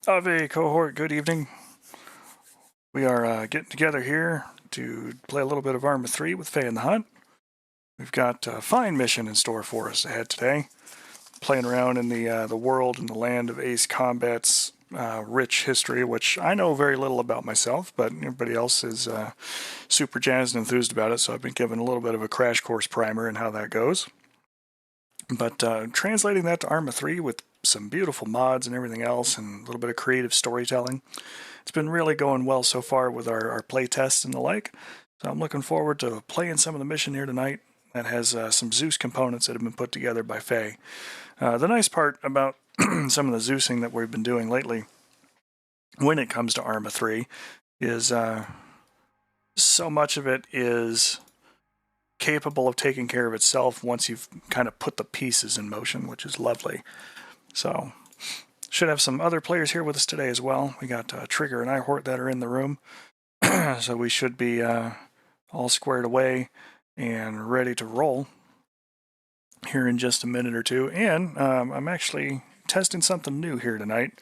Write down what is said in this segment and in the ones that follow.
Ave cohort, good evening. We are getting together here to play a little bit of ArmA 3 with Faye and the Hunt. We've got a fine mission in store for us ahead today. Playing around in the world and the land of Ace Combat's rich history, which I know very little about myself, but everybody else is super jazzed and enthused about it, so I've been given a little bit of a crash course primer in how that goes. But translating that to ArmA 3 with some beautiful mods and everything else and a little bit of creative storytelling, it's been really going well so far with our play tests and the like. So I'm looking forward to playing some of the mission here tonight that has some Zeus components that have been put together by Faye. The nice part about some of the Zeusing that we've been doing lately when it comes to ArmA 3 is so much of it is capable of taking care of itself once you've kind of put the pieces in motion, which is lovely. So should have some other players here with us today as well. We got Trigger and Ihort that are in the room. So we should be all squared away and ready to roll here in just a minute or two. And I'm actually testing something new here tonight.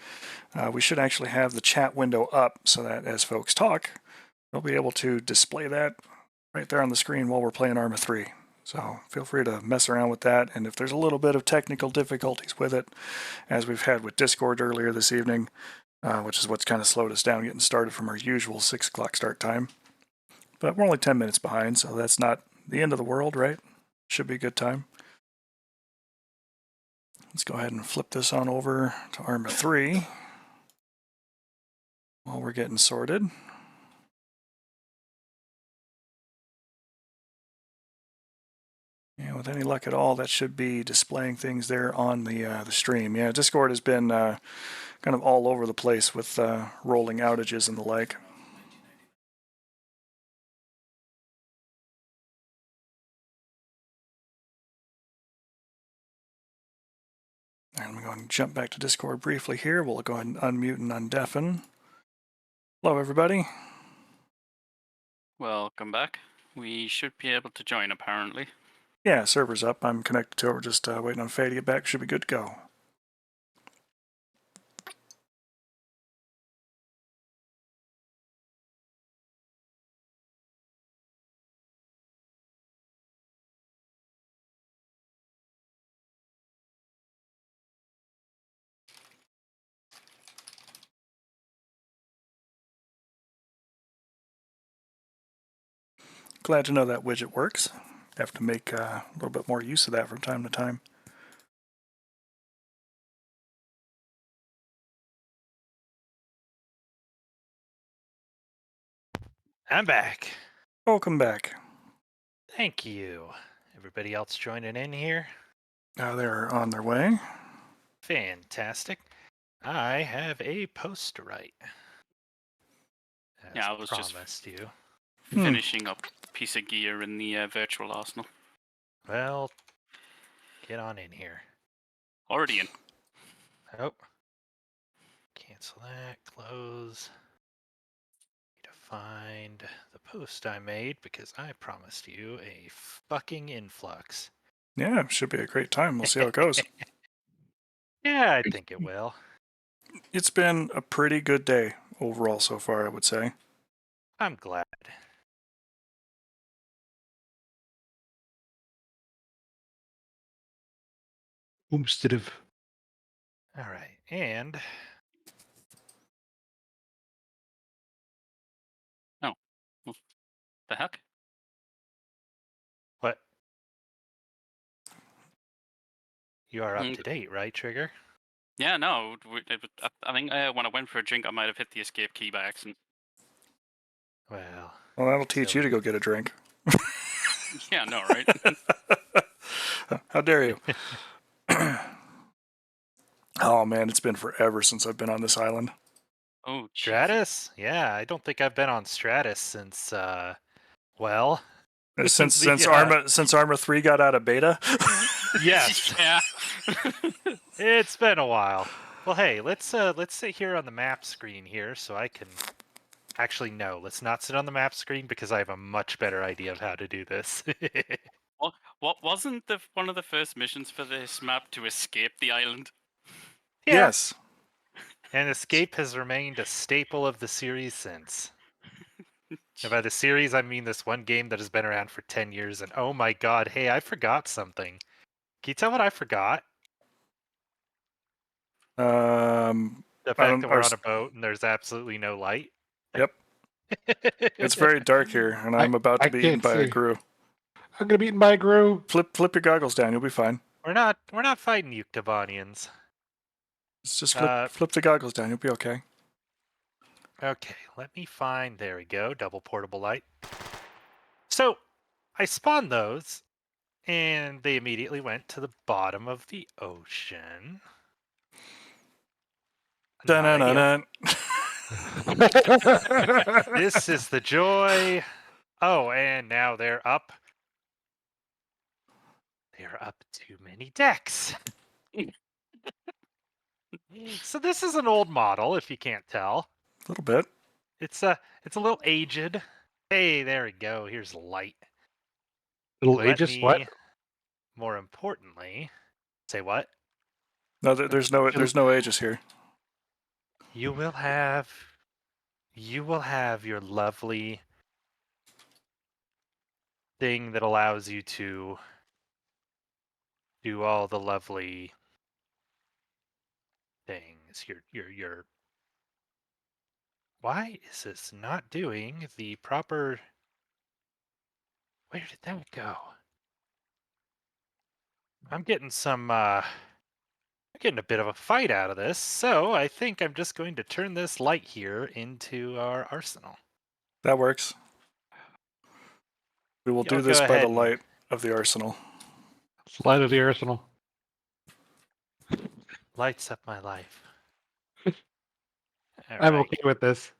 We should actually have the chat window up so that as folks talk, they'll be able to display that right there on the screen while we're playing ArmA 3. So feel free to mess around with that. And if there's a little bit of technical difficulties with it, as we've had with Discord earlier this evening, which is what's kind of slowed us down getting started from our usual 6 o'clock start time. But we're only 10 minutes behind, so that's not the end of the world, right? Should be a good time. Let's go ahead and flip this on over to ArmA 3 while we're getting sorted. And with any luck at all, that should be displaying things there on the stream. Yeah, Discord has been kind of all over the place with rolling outages and the like. All right, let me go ahead and jump back to Discord briefly here. We'll go ahead and unmute and undeafen. Hello, everybody. Welcome back. We should be able to join, apparently. Yeah, server's up. I'm connected to it. We're just waiting on Faye to get back. Should be good to go. Glad to know that widget works. Have to make a little bit more use of that from time to time. I'm back. Welcome back. Thank you. Everybody else joining in here? They're on their way. Fantastic. I have a post to write. As Yeah, I was promised you. finishing up a piece of gear in the virtual arsenal. Well, get on in here. Already in. Oh. Cancel that. Close. Need to find the post I made because I promised you a fucking influx. Yeah, should be a great time. We'll see how it goes. Yeah, I think it will. It's been a pretty good day overall so far, I would say. I'm glad. Boomstitive. All right, and The heck? what? You are up to date, right, Trigger? Yeah, no. I think when I went for a drink, I might have hit the escape key by accident. Well, that'll teach you to go get a drink. Yeah, no, right? How dare you? Oh man, it's been forever since I've been on this island. Oh, Stratus? Yeah, I don't think I've been on Stratus since, well... Since ArmA 3 got out of beta? Yes. Yeah. It's been a while. Well, hey, let's sit here on the map screen here so I can... Actually, no, let's not sit on the map screen because I have a much better idea of how to do this. What wasn't one of the first missions for this map to escape the island? Yeah. Yes. And escape has remained a staple of the series since. And by the series, I mean this one game that has been around for 10 years, and oh my god, hey, I forgot something. Can you tell what I forgot? The I fact don't. that we're on a boat and there's absolutely no light. Yep, it's very dark here, and I'm about to I be eaten can't by a see. grue. I'm gonna be eaten by a grue. Flip your goggles down. You'll be fine. We're not fighting Yuktobanians. Just flip the goggles down. You'll be okay. Okay, let me find, there we go, double portable light. So, I spawned those, and they immediately went to the bottom of the ocean. Not ideal. Dun-dun-dun-dun. This is the joy. Oh, and now they're up. They're up too many decks. So this is an old model, if you can't tell. A little bit. It's a little aged. Hey, there we go. Here's light. Little Let ages? What? me, more importantly, say what? No, there's no ages here. You will have your lovely thing that allows you to do all the lovely things. Your Why is this not doing the proper? Where did that go? I'm getting a bit of a fight out of this, so I think I'm just going to turn this light here into our arsenal. That works. We will Y'all do this go by the ahead and light of the arsenal. Slide of the arsenal. lights up my life. All I'm right. okay with this.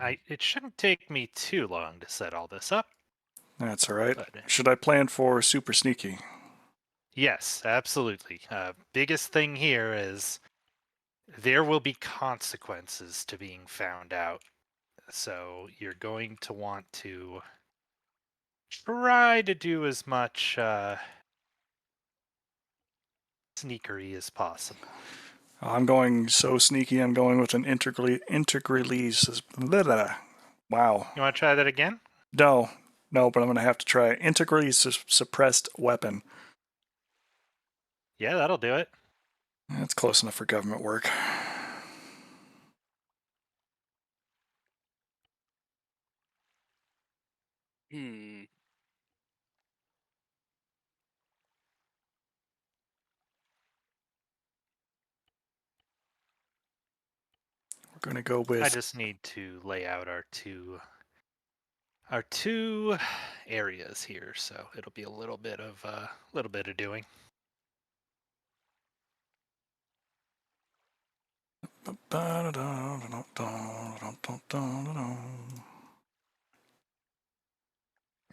It shouldn't take me too long to set all this up. That's all right. But Should I plan for super sneaky? yes, absolutely. Biggest thing here is there will be consequences to being found out. So you're going to want to try to do as much sneakery as possible. I'm going so sneaky. I'm going with an integrally. Wow. You want to try that again? No, but I'm going to have to try integrally suppressed weapon. Yeah, that'll do it. That's close enough for government work. Hmm. We're going to go with. I just need to lay out our two areas here, so it'll be a little bit of doing.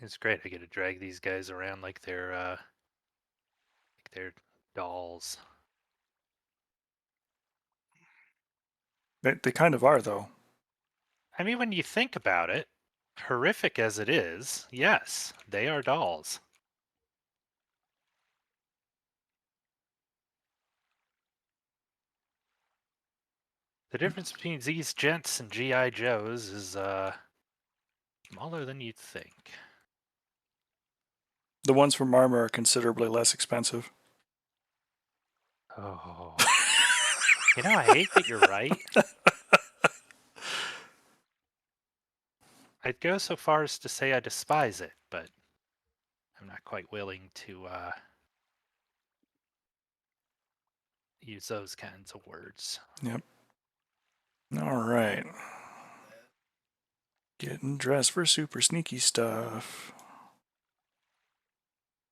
It's great. I get to drag these guys around like they're dolls. They kind of are, though. I mean, when you think about it, horrific as it is, yes, they are dolls. The difference between these gents and G.I. Joes is smaller than you'd think. The ones from ArmA are considerably less expensive. Oh. I hate that you're right. I'd go so far as to say I despise it, but I'm not quite willing to use those kinds of words. Yep. All right. Getting dressed for super sneaky stuff.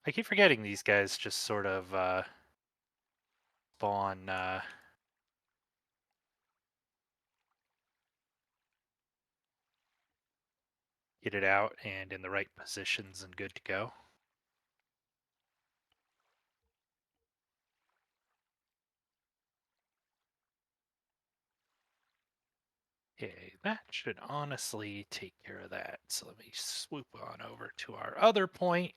I keep forgetting these guys just sort of spawn get it out and in the right positions and good to go. Okay, that should honestly take care of that. So let me swoop on over to our other point.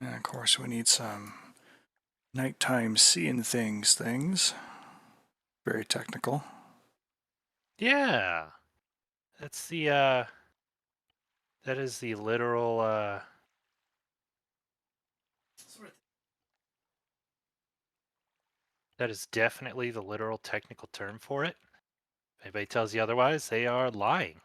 And of course, we need some nighttime seeing things. Very technical. Yeah. That's the that is the literal that is definitely the literal technical term for it. If anybody tells you otherwise, they are lying.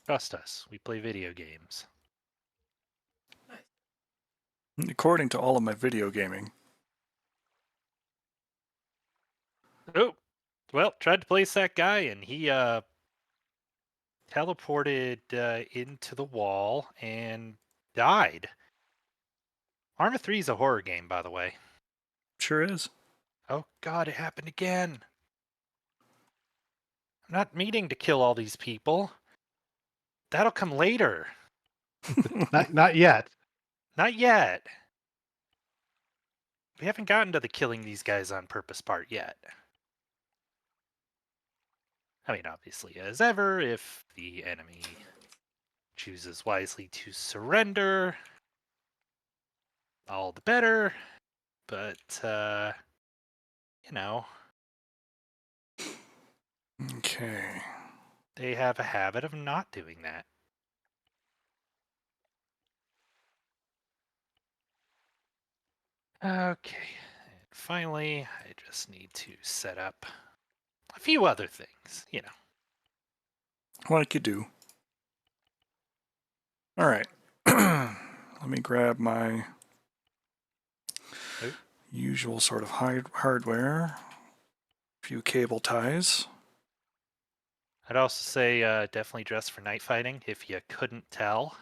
Trust us, we play video games. According to all of my video gaming. Oh, well, tried to place that guy and he teleported into the wall and died. ArmA 3 is a horror game, by the way. Sure is. Oh god, it happened again. I'm not meaning to kill all these people. That'll come later. Not yet. Not yet. We haven't gotten to the killing these guys on purpose part yet. I mean, obviously, as ever, if the enemy chooses wisely to surrender, all the better. But, you know, Okay. they have a habit of not doing that. Okay, and finally, I just need to set up a few other things, you know. Like you do. All right. Let me grab my Oh. usual sort of hardware. A few cable ties. I'd also say definitely dress for night fighting if you couldn't tell.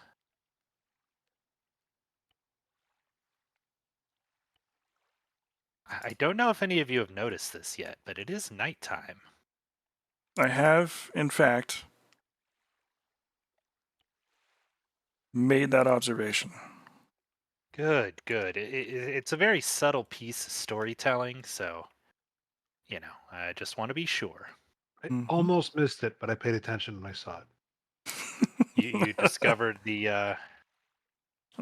I don't know if any of you have noticed this yet, but it is nighttime. I have, in fact, made that observation. Good, good. It's a very subtle piece of storytelling, so, you know, I just want to be sure. I Mhm. almost missed it, but I paid attention when I saw it. You discovered the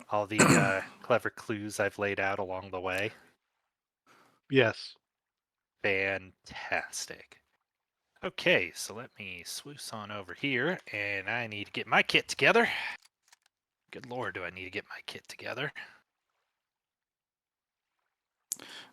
all the clever clues I've laid out along the way. Yes. Fantastic. Okay, so let me swoosh on over here, and I need to get my kit together. Good lord, do I need to get my kit together?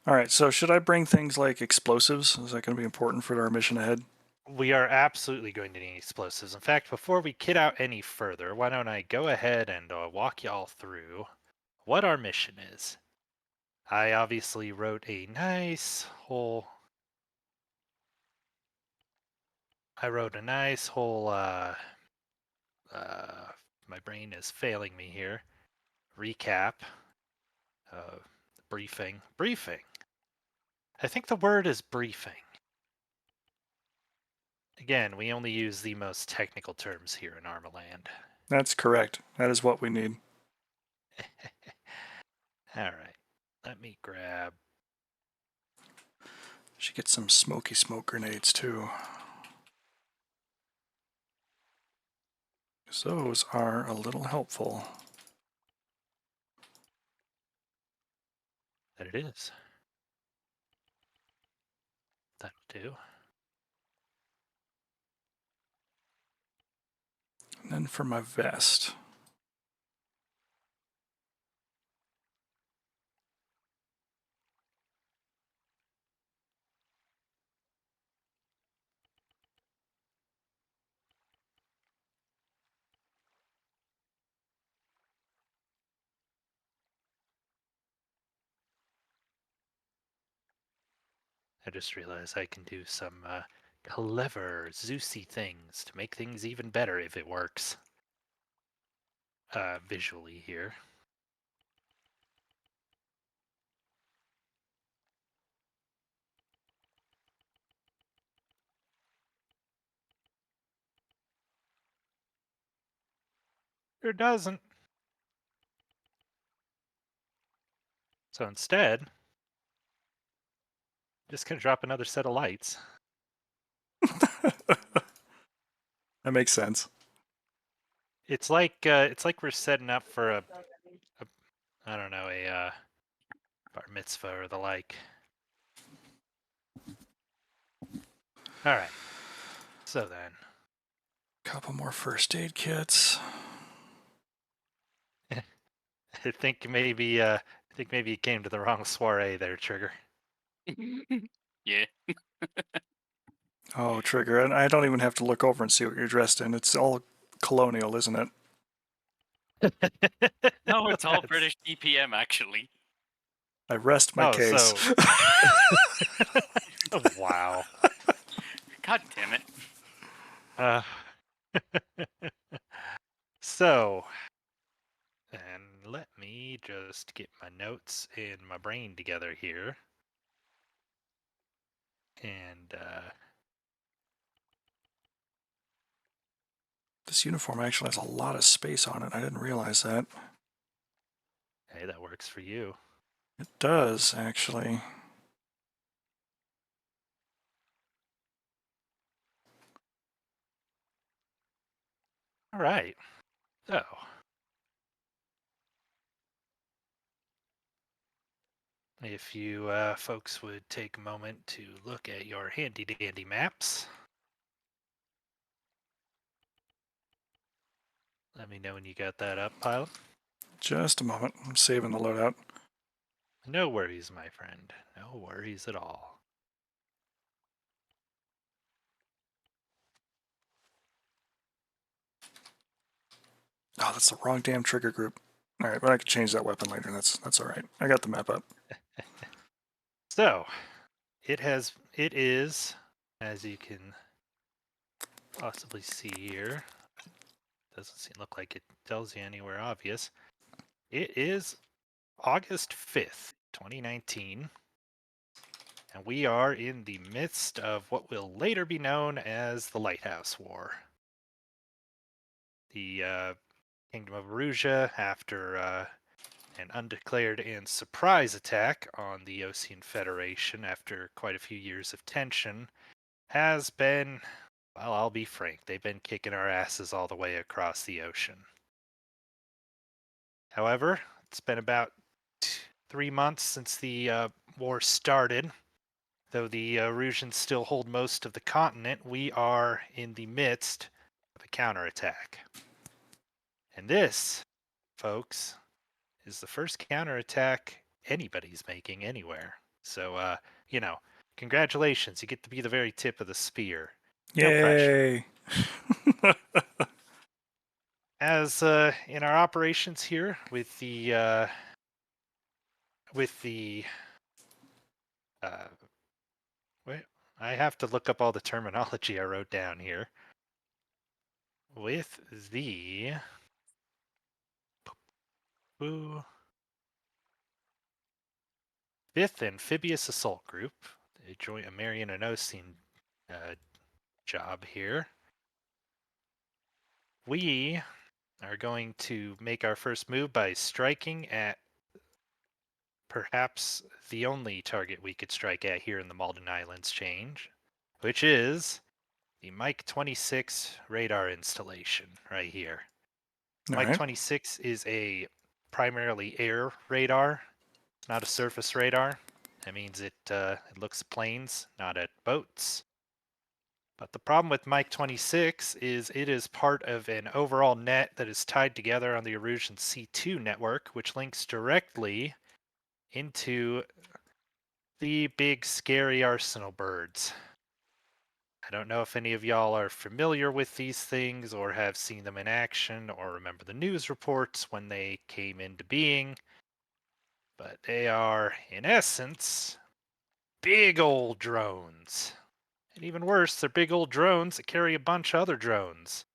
All right, so should I bring things like explosives? Is that going to be important for our mission ahead? We are absolutely going to need explosives. In fact, before we kit out any further, why don't I go ahead and walk y'all through what our mission is. I obviously wrote a nice whole... my brain is failing me here. Recap. Briefing. Briefing. I think the word is briefing. Again, we only use the most technical terms here in ArmA Land. That's correct. That is what we need. Alright, let me grab... Should get some smoky smoke grenades too. Because those are a little helpful. That it is. That'll do. And then for my vest. I just realized I can do some clever, Zeusy things to make things even better if it works. Visually here. Or doesn't. So instead, just gonna drop another set of lights. That makes sense. It's like we're setting up for a I don't know, a bar mitzvah or the like. All right. So then, Couple more first aid kits. I think maybe you came to the wrong soiree there, Trigger. Yeah. Oh, Trigger, and I don't even have to look over and see what you're dressed in. It's all colonial, isn't it? No, it's all That's- British DPM actually. I rest my Oh, case. so wow. God damn it. Uh, so, and let me just get my notes in my brain together here. And This uniform actually has a lot of space on it. I didn't realize that. hey, that works for you. It does, actually. All right. So, if you folks would take a moment to look at your handy dandy maps, let me know when you got that up, pilot. Just a moment. I'm saving the loadout. No worries, my friend. No worries at all. Oh, that's the wrong damn trigger group. All right, but I can change that weapon later. That's all right. I got the map up. So, it is, as you can possibly see here, doesn't look like it tells you anywhere obvious. It is August 5th, 2019, and we are in the midst of what will later be known as the Lighthouse War. The Kingdom of Erusia, after an undeclared and surprise attack on the Ocean Federation after quite a few years of tension, has been, well, I'll be frank, they've been kicking our asses all the way across the ocean. However, it's been about 3 months since the war started. Though the Erusians still hold most of the continent, we are in the midst of a counterattack. And this, folks, is the first counterattack anybody's making anywhere. So, congratulations, you get to be the very tip of the spear. No pressure. Yay! As in our operations here with the uh, wait, I have to look up all the terminology I wrote down here. With the 5th Amphibious Assault Group, a joint Amerian and Ocean job here, we are going to make our first move by striking at perhaps the only target we could strike at here in the Malden Islands change, which is the Mike 26 radar installation right here. All Mike right. 26 is a primarily air radar, not a surface radar. That means it looks at planes, not at boats. But the problem with Mike 26 is it is part of an overall net that is tied together on the Erusian C2 network, which links directly into the big scary arsenal birds. I don't know if any of y'all are familiar with these things or have seen them in action or remember the news reports when they came into being, but they are, in essence, big old drones. And even worse, they're big old drones that carry a bunch of other drones.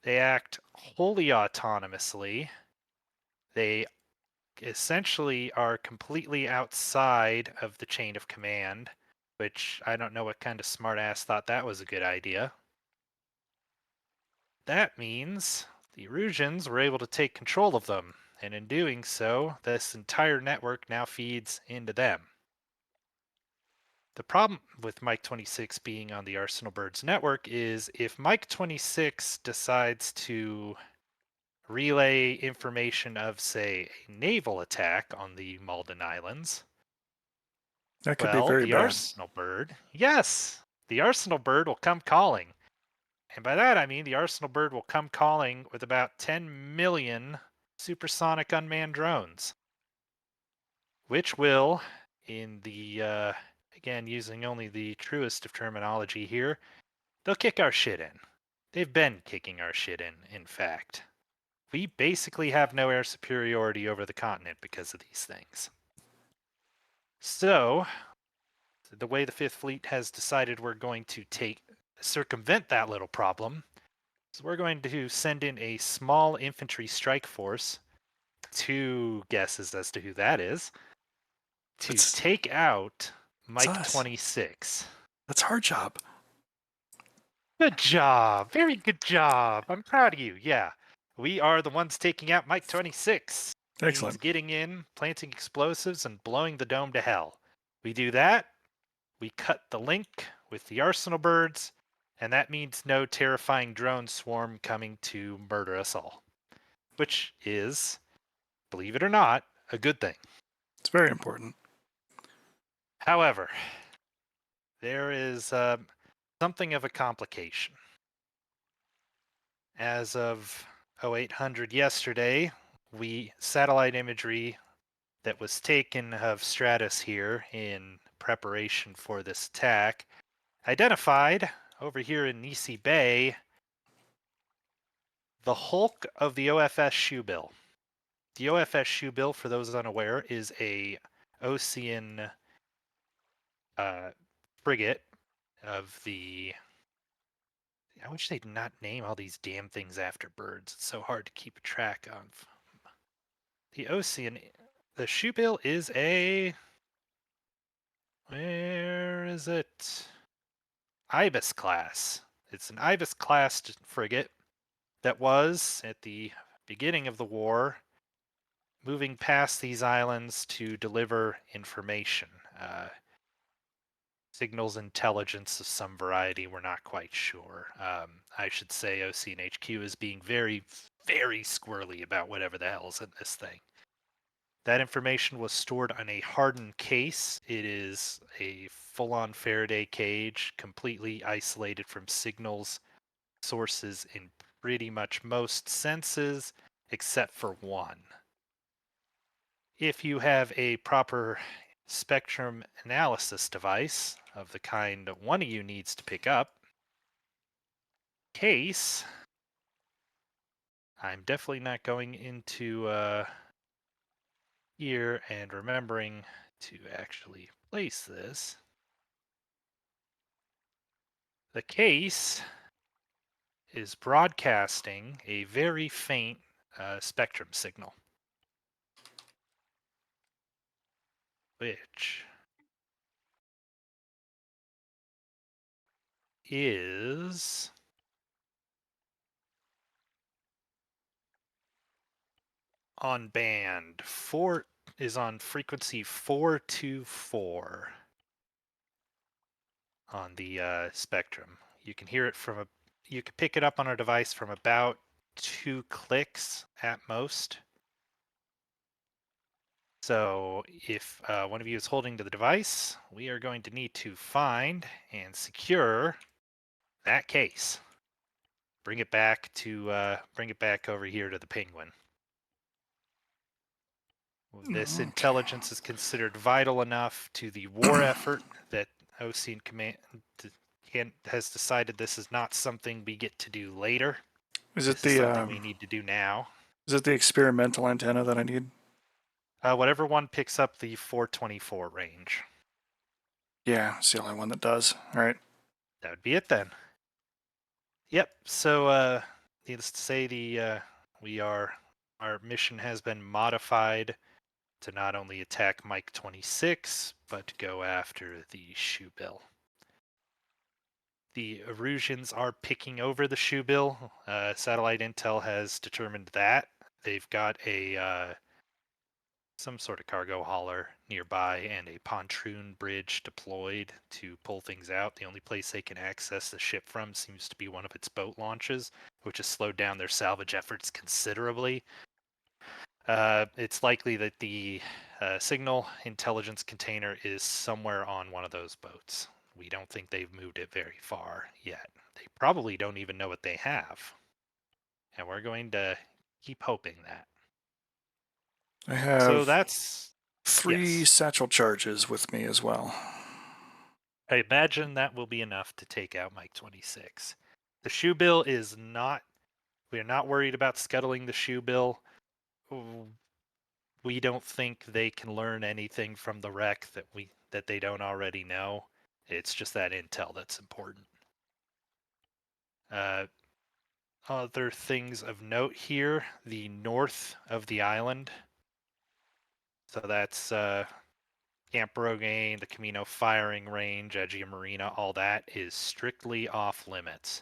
They act wholly autonomously. They essentially are completely outside of the chain of command, which I don't know what kind of smartass thought that was a good idea. That means the Erusians were able to take control of them, and in doing so, this entire network now feeds into them. The problem with Mike 26 being on the Arsenal Birds network is if Mike 26 decides to relay information of, say, a naval attack on the Malden Islands, That could be well, very the bad. Arsenal Bird, yes, the Arsenal Bird will come calling. And by that I mean the Arsenal Bird will come calling with about 10 million supersonic unmanned drones, which will, in the, again, using only the truest of terminology here, they'll kick our shit in. They've been kicking our shit in fact. We basically have no air superiority over the continent because of these things. So, the way the Fifth Fleet has decided we're going to circumvent that little problem is we're going to send in a small infantry strike force, 2 guesses as to who that is, to take out Mike us. 26. That's our job. Good job. Very good job. I'm proud of you. Yeah. We are the ones taking out Mike 26. Means Excellent. getting in, planting explosives, and blowing the dome to hell. We do that, we cut the link with the Arsenal Birds, and that means no terrifying drone swarm coming to murder us all. Which is, believe it or not, a good thing. It's very important. However, there is something of a complication. As of 0800 yesterday, satellite imagery that was taken of Stratus here in preparation for this attack identified over here in Nisi Bay the hulk of the OFS Shoebill. The OFS Shoebill, for those unaware, is a Ocean frigate of the... I wish they'd not name all these damn things after birds. It's so hard to keep track of. The Shoebill is a... Where is it? Ibis class. It's an Ibis class frigate that was, at the beginning of the war, moving past these islands to deliver information. Signals intelligence of some variety, we're not quite sure. I should say OCNHQ is being very, very squirrely about whatever the hell's in this thing. That information was stored on a hardened case. It is a full-on Faraday cage, completely isolated from signals sources in pretty much most senses, except for one. If you have a proper spectrum analysis device of the kind one of you needs to pick up, case, I'm definitely not going into here and remembering to actually place this. The case is broadcasting a very faint spectrum signal, which is on band 4, is on frequency 424 on the spectrum. You can hear it you can pick it up on a device from about 2 clicks at most. So if one of you is holding to the device, we are going to need to find and secure that case. Bring it back over here to the Penguin. This intelligence is considered vital enough to the war effort that Ocean Command has decided this is not something we get to do later. Is this is something we need to do now. Is it the experimental antenna that I need? Whatever one picks up the 424 range. Yeah, it's the only one that does. All right. That would be it then. Yep. So, needless to say, our mission has been modified to not only attack Mike 26, but go after the Shoebill. The Erusians are picking over the Shoebill. Satellite intel has determined that. They've got a some sort of cargo hauler nearby and a pontoon bridge deployed to pull things out. The only place they can access the ship from seems to be one of its boat launches, which has slowed down their salvage efforts considerably. It's likely that the signal intelligence container is somewhere on one of those boats. We don't think they've moved it very far yet. They probably don't even know what they have. And we're going to keep hoping that. I So have that's 3 yes. satchel charges with me as well. I imagine that will be enough to take out Mike 26. The shoe bill is not. We're not worried about scuttling the shoe bill. We don't think they can learn anything from the wreck that they don't already know. It's just that intel that's important. Other things of note here: the north of the island. So that's Camp Rogaine, the Camino firing range, Edgia Marina, all that is strictly off limits.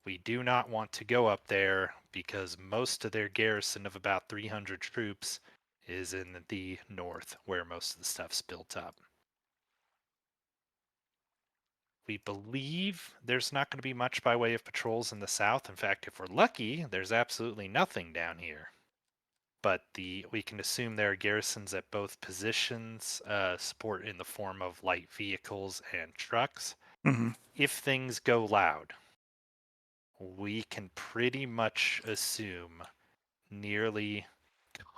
We do not want to go up there because most of their garrison of about 300 troops is in the north, where most of the stuff's built up. We believe there's not going to be much by way of patrols in the south. In fact, if we're lucky, there's absolutely nothing down here. But we can assume there are garrisons at both positions, support in the form of light vehicles and trucks. Mm-hmm. If things go loud, we can pretty much assume nearly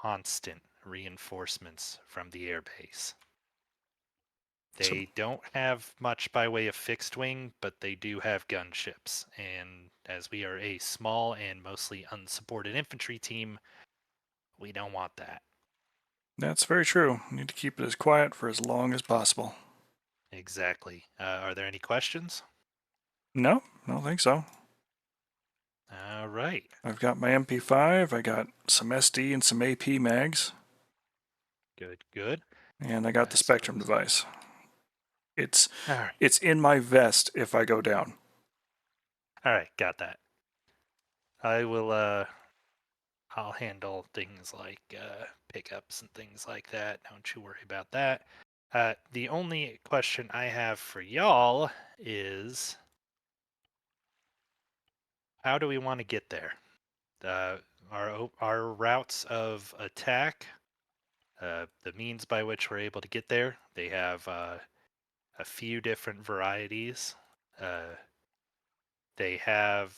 constant reinforcements from the airbase. They don't have much by way of fixed wing, but they do have gunships. And as we are a small and mostly unsupported infantry team, we don't want that. That's very true. Need to keep it as quiet for as long as possible. Exactly. Are there any questions? No, I don't think so. All right. I've got my MP5, I got some SD and some AP mags, Good, good. and I got the Spectrum suppose. device. It's All right. it's in my vest if I go down. All right, got that. I will I'll handle things like pickups and things like that. Don't you worry about that. The only question I have for y'all is how do we want to get there? Our routes of attack, the means by which we're able to get there, they have a few different varieties. They have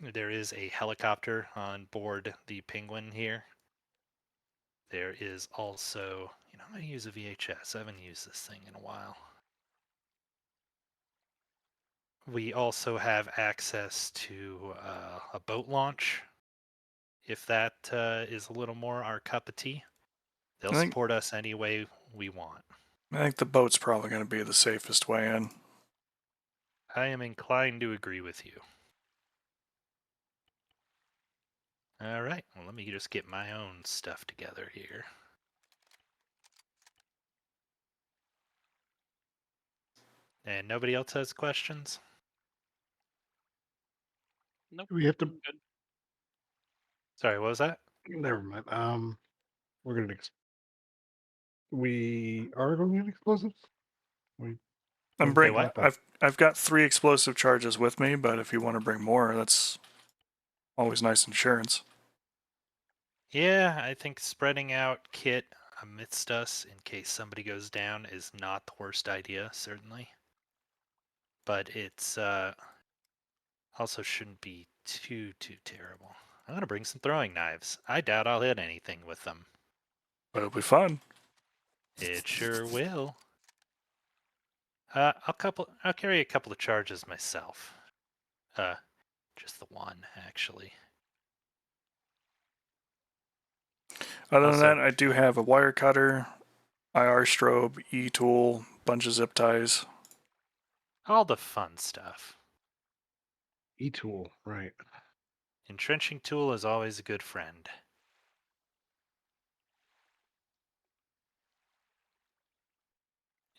There is a helicopter on board the Penguin here. There is also, I'm going to use a VHS. I haven't used this thing in a while. We also have access to a boat launch, if that is a little more our cup of tea. They'll I think support us any way we want. I think the boat's probably going to be the safest way in. I am inclined to agree with you. All right, well, let me just get my own stuff together here. And nobody else has questions? Nope. We have to. I'm good. Sorry, what was that? Never mind. We're gonna. We are going to get explosives. We. I'm Hey, bring what? I've got 3 explosive charges with me, but if you want to bring more, that's always nice insurance. Yeah, I think spreading out kit amidst us in case somebody goes down is not the worst idea, certainly. But it's also shouldn't be too terrible. I'm gonna bring some throwing knives. I doubt I'll hit anything with them. But it'll be fun. It sure will. I'll carry a couple of charges myself. Just the one actually. Other than Also, that, I do have a wire cutter, IR strobe, E-tool, bunch of zip ties. all the fun stuff. E-tool, right? Entrenching tool is always a good friend.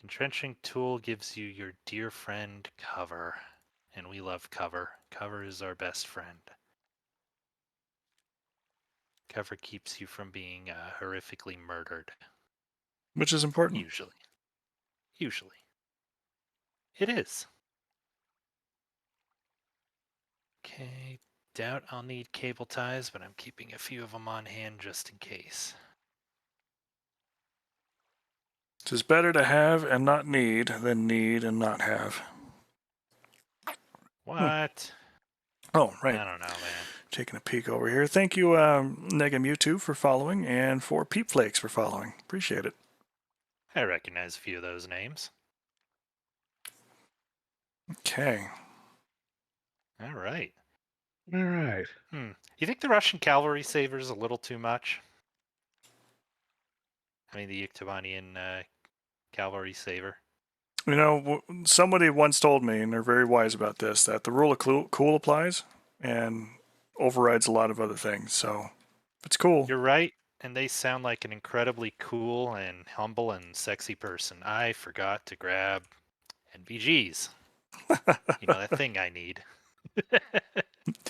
Entrenching tool gives you your dear friend cover, and we love cover. Cover is our best friend. Cover keeps you from being horrifically murdered. which is important. Usually. Usually. It is. Okay. Doubt I'll need cable ties, but I'm keeping a few of them on hand just in case. It is better to have and not need than need and not have. What? Oh, right. I don't know, man. Taking a peek over here. Thank you, Negamewtwo, for following, and for Peep Flakes for following. Appreciate it. I recognize a few of those names. Okay. All right. All right. You think the Russian cavalry saver is a little too much? I mean, the Yuktobanian cavalry saver. You know, somebody once told me, and they're very wise about this, that the rule of cool applies and overrides a lot of other things. So, if it's cool. You're right, and they sound like an incredibly cool and humble and sexy person. I forgot to grab NVGs. You know, that thing I need.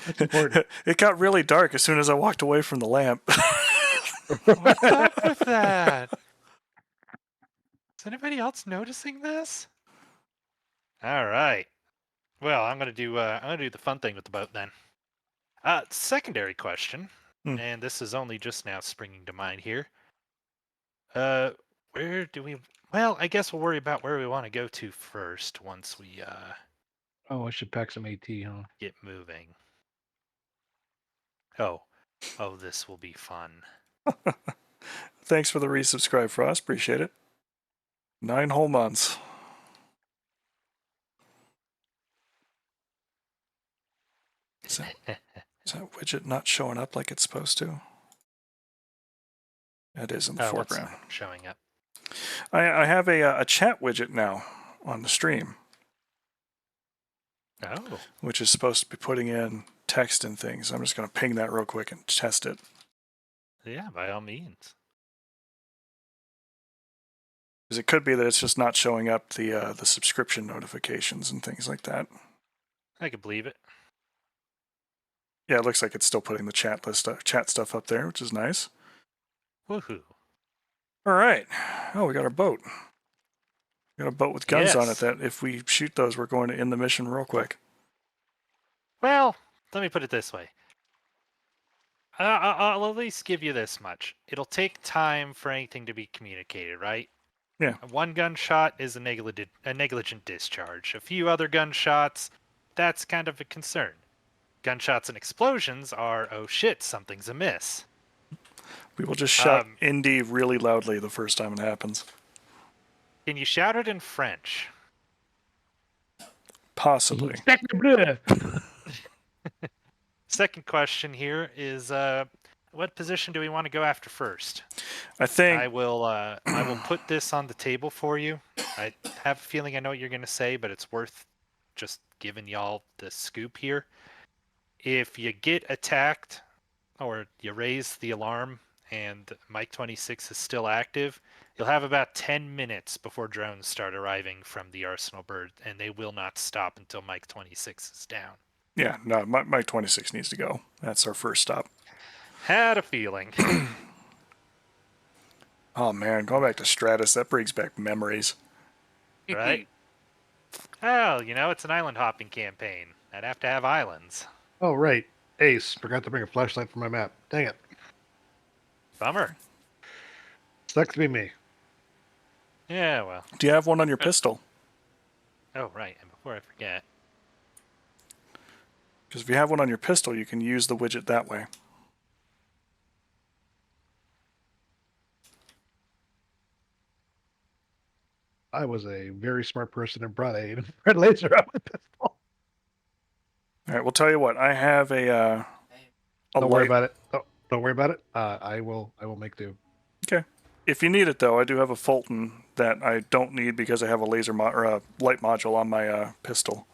That's important. It got really dark as soon as I walked away from the lamp. What's up with that? Is anybody else noticing this? All right. Well, I'm gonna do the fun thing with the boat then. Secondary question, and this is only just now springing to mind here. Where do we? Well, I guess we'll worry about where we want to go to first once we Oh, I should pack some AT, huh? get moving. Oh, this will be fun. Thanks for the resubscribe, Frost. Appreciate it. 9 whole months. Is that widget not showing up like it's supposed to? It is in the foreground. What's showing up? I have a chat widget now on the stream, Oh, which is supposed to be putting in text and things. I'm just going to ping that real quick and test it. yeah, by all means. Because it could be that it's just not showing up the subscription notifications and things like that. I could believe it. Yeah, it looks like it's still putting the chat stuff up there, which is nice. Woohoo! All right. Oh, we got our boat. We got a boat with guns on it Yes. that if we shoot those, we're going to end the mission real quick. Well, let me put it this way. I'll at least give you this much. It'll take time for anything to be communicated, right? Yeah. One gunshot is a negligent discharge. A few other gunshots, that's kind of a concern. Gunshots and explosions are, oh shit, something's amiss. We will just shout Indy really loudly the first time it happens. Can you shout it in French? Possibly. Second question here is, what position do we want to go after first? I think I will put this on the table for you. I have a feeling I know what you're going to say, but it's worth just giving y'all the scoop here. If you get attacked or you raise the alarm and Mike 26 is still active, you'll have about 10 minutes before drones start arriving from the Arsenal bird, and they will not stop until Mike 26 is down. Yeah, no, Mike 26 needs to go. That's our first stop. Had a feeling. Oh man, going back to Stratus, that brings back memories. Right? Well, you know, it's an island hopping campaign. I'd have to have islands. Oh, right. Ace, forgot to bring a flashlight for my map. Dang it. Bummer. Sucks to be me. Yeah, well. Do you have one on your pistol? Oh, right. And before I forget. Because if you have one on your pistol, you can use the widget that way. I was a very smart person and brought a red laser on my pistol. All right, we'll tell you what. I have a Don't worry about it. Oh, don't worry about it. I will make do. Okay. If you need it, though, I do have a Fulton that I don't need because I have a laser or a light module on my pistol.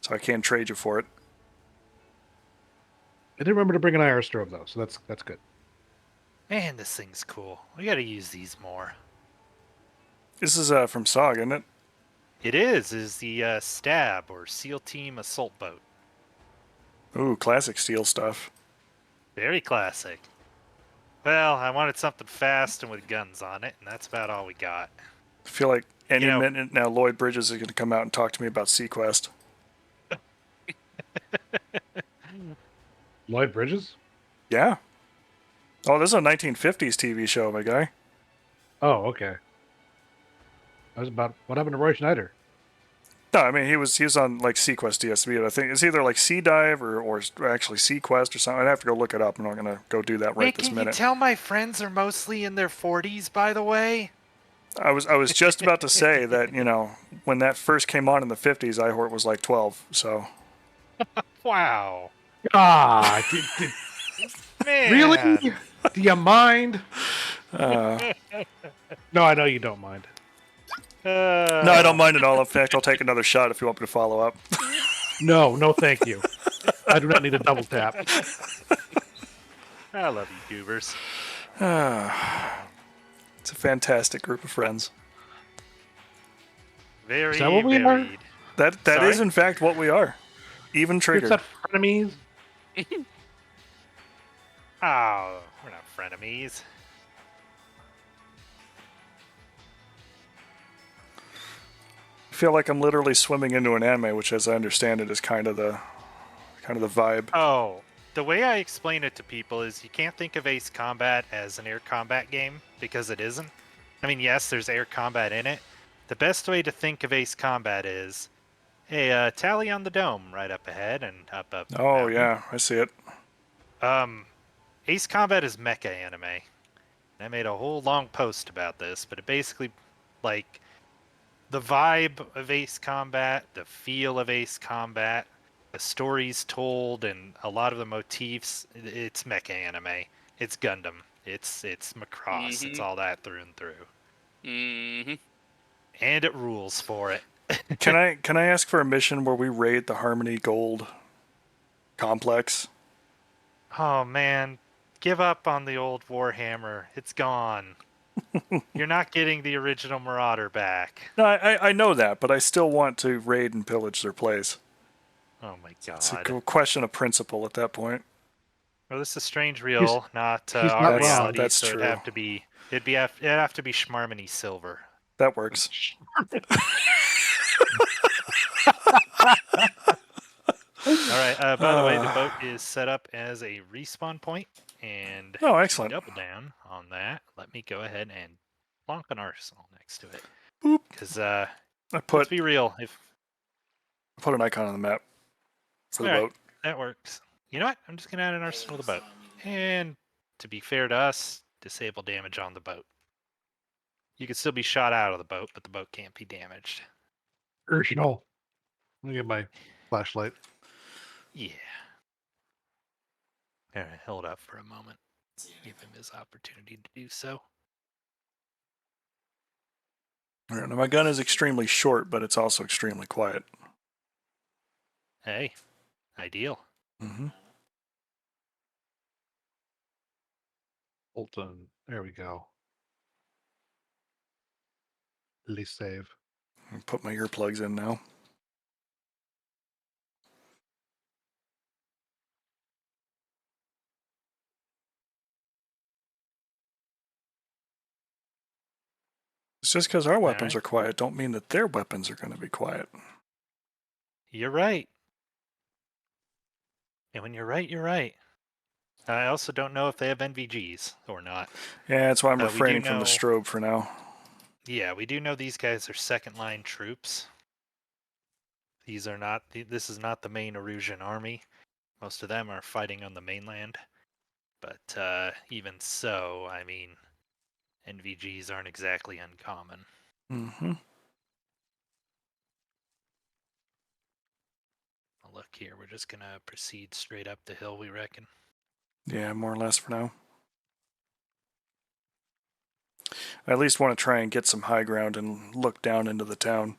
So I can trade you for it. I did remember to bring an IR strobe, though, so that's good. Man, this thing's cool. We gotta use these more. This is from SOG, isn't it? It is the STAB, or SEAL Team Assault Boat. Ooh, classic steel stuff. Very classic. Well, I wanted something fast and with guns on it, and that's about all we got. I feel like any You know- minute now Lloyd Bridges is going to come out and talk to me about Sequest. Lloyd Bridges? Yeah. Oh, this is a 1950s TV show, my guy. Oh, okay. I was about what happened to Roy Schneider? No, I mean he was on like Sequest DSV, and I think it's either like Sea Dive or actually Sequest or something. I'd have to go look it up. I'm not gonna go do that right Hey, this can minute. you tell my friends are mostly in their 40s, by the way? I was just about to say that when that first came on in the 50s, iHort was like 12. So Wow. Ah, Man. really? Do you mind? no, No, I know you don't mind. I don't mind at all. In fact, I'll take another shot if you want me to follow up. No, thank you. I do not need a double tap. I love you, goobers. It's a fantastic group of friends. Very Is that what we are? varied. That Sorry? is in fact what we are. Even It's triggered. that frenemies. Oh, we're not frenemies. I feel like I'm literally swimming into an anime, which, as I understand it, is kind of the vibe. Oh, the way I explain it to people is you can't think of Ace Combat as an air combat game because it isn't. I mean, yes, there's air combat in it. The best way to think of Ace Combat is, hey, tally on the dome right up ahead and up. Oh mountain. yeah, I see it. Ace Combat is mecha anime. And I made a whole long post about this, but it basically, like, the vibe of Ace Combat, the feel of Ace Combat, the stories told, and a lot of the motifs, it's mecha anime. It's Gundam. It's Macross. It's all that through and through. Mm-hmm. And it rules for it. Can I ask for a mission where we raid the Harmony Gold complex? Oh man, give up on the old Warhammer. It's gone. You're not getting the original Marauder back. No, I know that, but I still want to raid and pillage their place. Oh my It's a god. question of principle at that point. Well, this is strange real, not he's our not wrong. reality. That's so true. it'd have to be Schmarminy Silver. That works. All right. By the way, the boat is set up as a respawn point, and Oh, to excellent. double down on that, let me go ahead and plonk an arsenal next to it. Boop. Because I let's put be real, if an icon on the map for the all right, boat. that works. You know what? I'm just gonna add an arsenal to the boat, and to be fair to us, disable damage on the boat. You can still be shot out of the boat, but the boat can't be damaged. Urshinol. Let me get my flashlight. Yeah. All right, hold up for a moment. Give him his opportunity to do so. All right, now my gun is extremely short, but it's also extremely quiet. Hey, ideal. Mm-hmm. Bolton. There we go. Release save. Put my earplugs in now. It's just because our weapons right. are quiet don't mean that their weapons are going to be quiet. You're right. And when you're right, you're right. I also don't know if they have NVGs or not. Yeah, that's why I'm We do refraining from the know- strobe for now. Yeah, we do know these guys are second line troops. These are not. This is not the main Erusian army. Most of them are fighting on the mainland. But even so, I mean, NVGs aren't exactly uncommon. Mm-hmm. Look here, we're just gonna proceed straight up the hill, we reckon. Yeah, more or less for now. I at least want to try and get some high ground and look down into the town.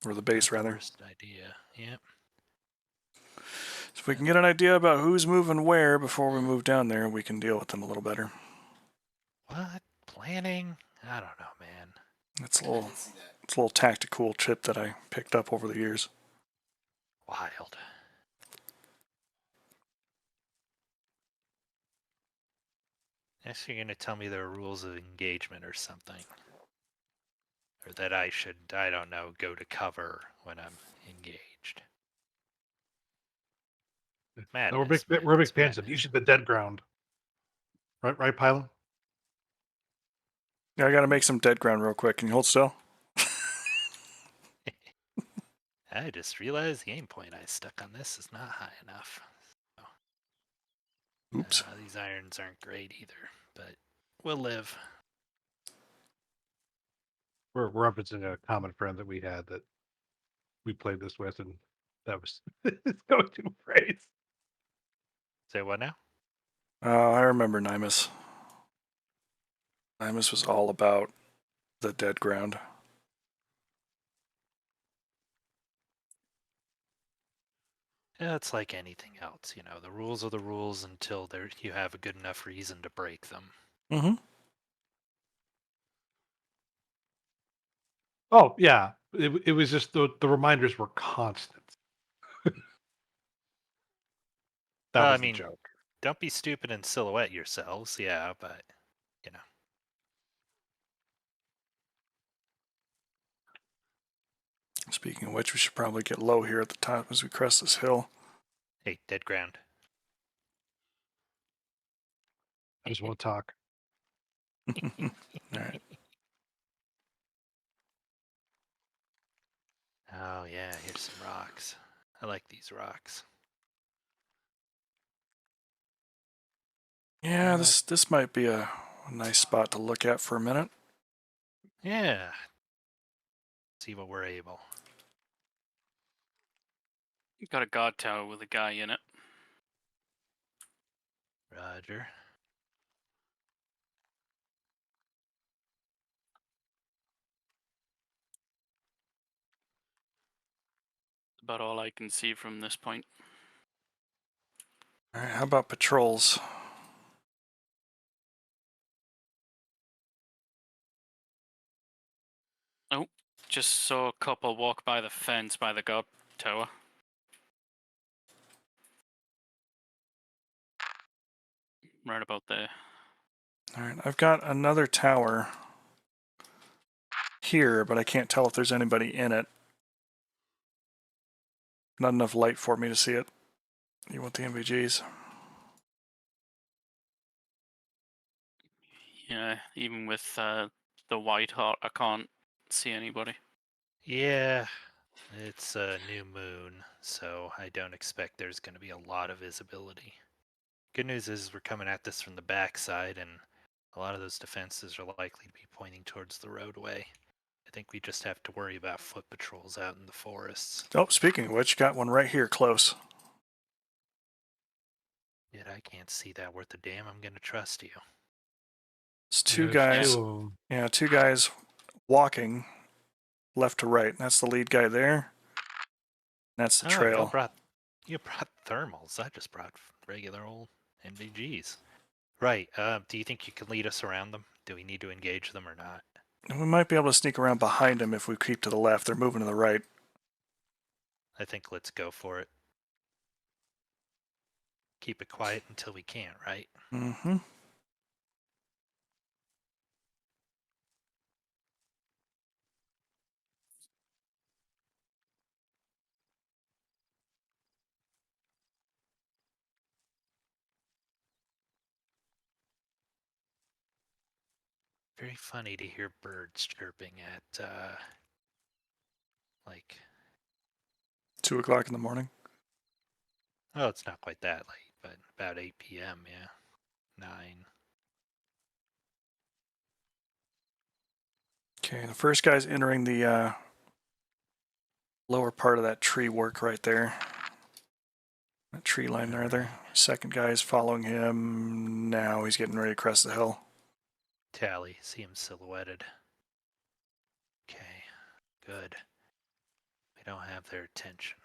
Or the base, Not the rather. worst idea. Yep. So if we can get an idea about who's moving where before we move down there, we can deal with them a little better. What? Planning? I don't know, man. It's a little tactical tip that I picked up over the years. Wild. Guess you're gonna tell me there are rules of engagement or something. Or that I should, I don't know, go to cover when I'm engaged. No, Madness, we're madness, big fans of madness. using the dead ground. Right, Pilo? Yeah, I got to make some dead ground real quick. Can you hold still? I just realized the aim point I stuck on this is not high enough. Oops. These irons aren't great either, but we'll live. We're referencing a common friend that we had that we played this with, and that was his go-to phrase. Say what now? I remember Nymus. Nymus was all about the dead ground. Yeah, it's like anything else, the rules are the rules until you have a good enough reason to break them. Mm-hmm. Oh yeah, it was just the reminders were constant. That Well, I was the mean, joke. don't be stupid and silhouette yourselves, yeah, but, Speaking of which, we should probably get low here at the top as we crest this hill. hey, dead ground. I just want to talk. All right. Oh, yeah, here's some rocks. I like these rocks. Yeah, this might be a nice spot to look at for a minute. Yeah. See what we're able. You got a guard tower with a guy in it. Roger. About all I can see from this point. All right, how about patrols? Oh, just saw a couple walk by the fence by the guard tower. Right about there. All right, I've got another tower here, but I can't tell if there's anybody in it. Not enough light for me to see it. You want the MVGs? Yeah, even with the white heart, I can't see anybody. Yeah, it's a new moon, so I don't expect there's going to be a lot of visibility. Good news is we're coming at this from the backside, and a lot of those defenses are likely to be pointing towards the roadway. I think we just have to worry about foot patrols out in the forests. Oh, speaking of which, got one right here close. Yet I can't see that worth a damn. I'm going to trust you. It's two There's guys. two of 'em. Yeah, two guys walking left to right. That's the lead guy there. That's the Oh, trail. you brought thermals. I just brought regular old NVGs. Right. Do you think you can lead us around them? Do we need to engage them or not? We might be able to sneak around behind them if we keep to the left. They're moving to the right. I think let's go for it. Keep it quiet until we can, right? Mm-hmm. Very funny to hear birds chirping at, like, 2 o'clock in the morning. oh, it's not quite that late, but about 8 p.m., yeah. 9. Okay, the first guy's entering the lower part of that tree work right there. That tree line there. Alright. Second guy is following him. Now he's getting ready to crest the hill. Tally, see him silhouetted. Okay, good. We don't have their attention.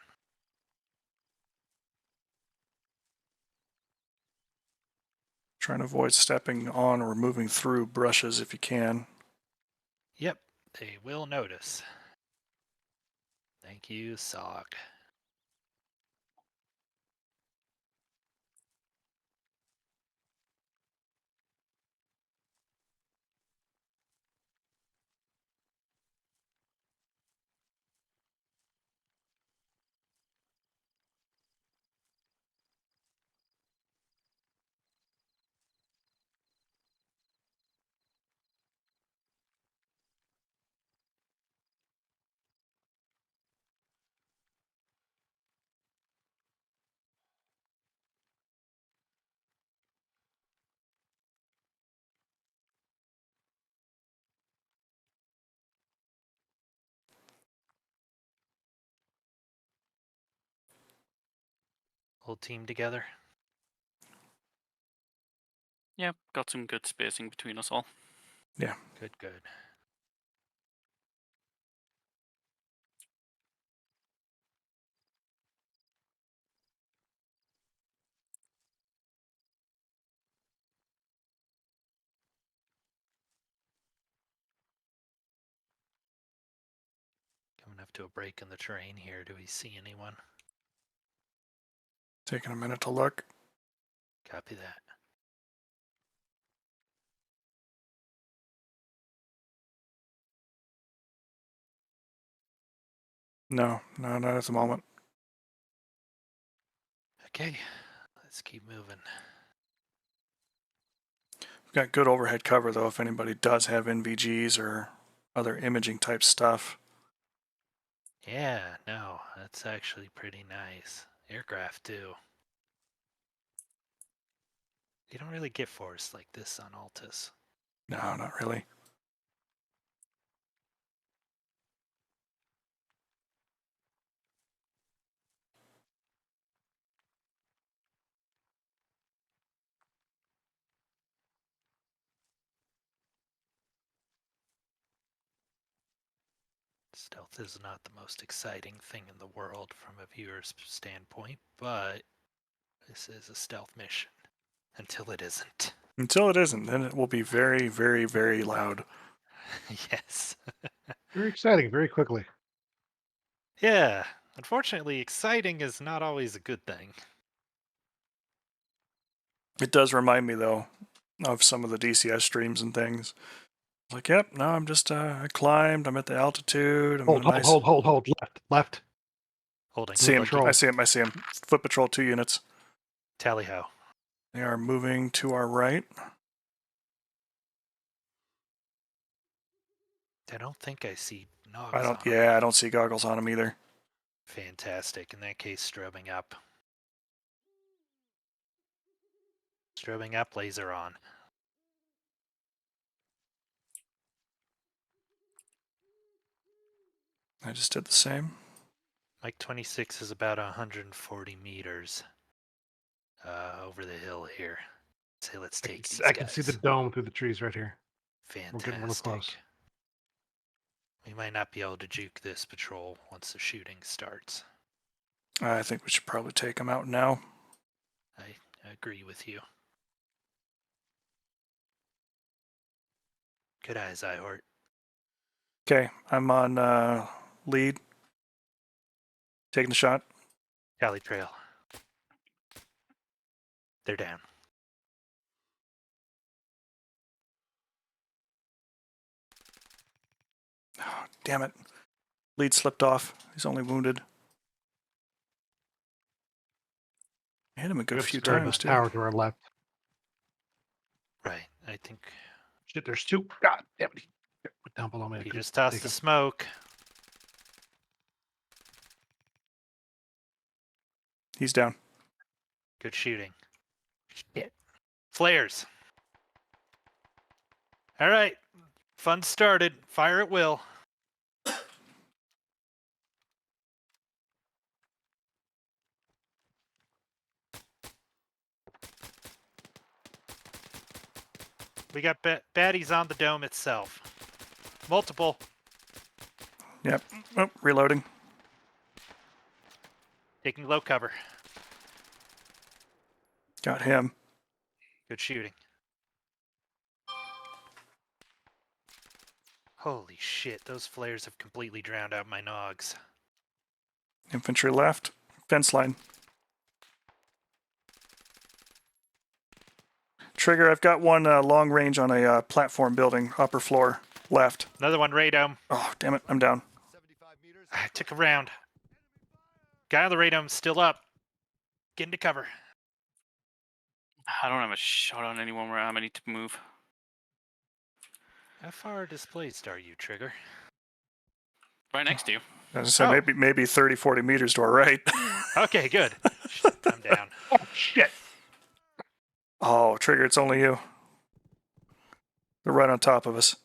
Trying to avoid stepping on or moving through brushes if you can. Yep, they will notice. Thank you, Sog. whole team together? Yeah, got some good spacing between us all. Yeah. Good, good. Coming up to a break in the terrain here. Do we see anyone? Taking a minute to look. Copy that. No, not at the moment. Okay, let's keep moving. We've got good overhead cover, though, if anybody does have NVGs or other imaging type stuff. Yeah, no, that's actually pretty nice. Aircraft, too. You don't really get forests like this on Altus. No, not really. Stealth is not the most exciting thing in the world from a viewer's standpoint, but this is a stealth mission. Until it isn't. Until it isn't, then it will be very, very, very loud. Yes. Very exciting, very quickly. Yeah. Unfortunately, exciting is not always a good thing. It does remind me, though, of some of the DCS streams and things. Like, yep, no, I'm just, I climbed, I'm at the altitude, I'm Hold, in a nice... hold. Left. Holding. See him, Patrol. I see him. Foot patrol 2 units. Tally ho. They are moving to our right. I don't think I see Nogs I on don't, 'em. yeah, I don't see goggles on them either. Fantastic. In that case, strobing up. Strobing up, laser on. I just did the same. Mike 26 is about 140 meters over the hill here. Say, let's take these I can see the guys. dome through the trees right here. Fantastic. We're getting real close. We might not be able to juke this patrol once the shooting starts. I think we should probably take them out now. I agree with you. Good eyes, Ihort. Okay, I'm on lead. Taking the shot. Tally trail. They're down. Oh, damn it. Lead slipped off. He's only wounded. I hit him a good few times, too. Tower to our left. Right. I think Shit, there's two. God damn it. Put down below me. I he couldn't just tossed take the him. smoke. He's down. Good shooting. Shit. Flares. All right. Fun started. Fire at will. We got baddies on the dome itself. Multiple. Yep. Oh, reloading. Taking low cover. Got him. Good shooting. Holy shit, those flares have completely drowned out my nogs. Infantry left. Fence line. Trigger, I've got one long range on a platform building, upper floor, left. Another one, radome. Oh, damn it, I'm down. I took a round. Guy on the radome's still up. Get into cover. I don't have a shot on anyone where I need to move. How far displaced are you, Trigger? Right next to you. As I said, Oh. maybe 30, 40 meters to our right. Okay, good. Shit, I'm down. Oh, shit. Oh, Trigger, it's only you. They're right on top of us.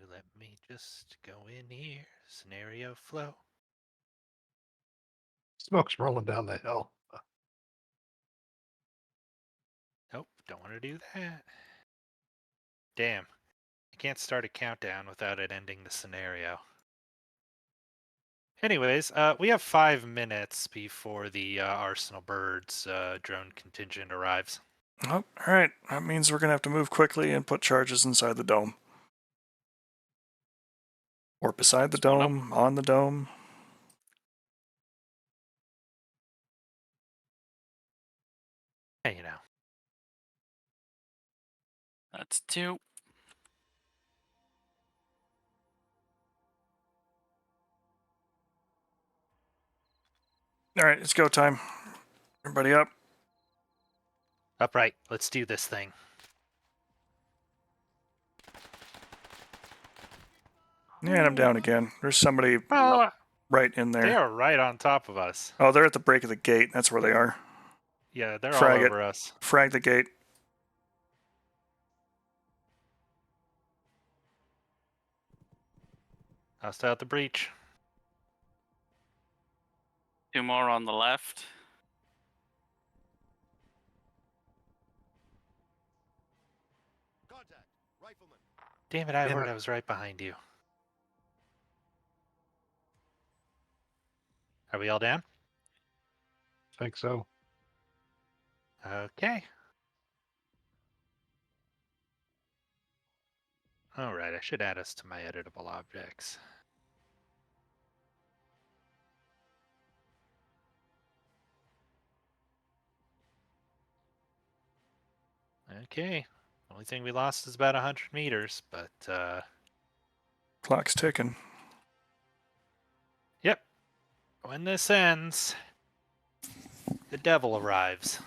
Let me just go in here. Scenario flow. Smoke's rolling down the hill. Nope, don't want to do that. Damn. I can't start a countdown without it ending the scenario. Anyways, we have 5 minutes before the Arsenal Birds drone contingent arrives. Oh, all right. That means we're going to have to move quickly and put charges inside the dome. Or beside the Spawn up. dome, on the dome. Hey, you know. That's 2. All right, it's go time. Everybody up. Upright. Let's do this thing. And I'm down again. There's somebody Oh, right in they there. are right on top of us. Oh, they're at the break of the gate. That's where they are. Yeah, they're Frag all it. over us. Frag the gate. Hostile at the breach. 2 more on the left. Damn it, I Damn heard it. I was right behind you. Are we all down? Think so. Okay. Alright, I should add us to my editable objects. Okay. Only thing we lost is about 100 meters, but Clock's ticking. yep. When this ends, the devil arrives.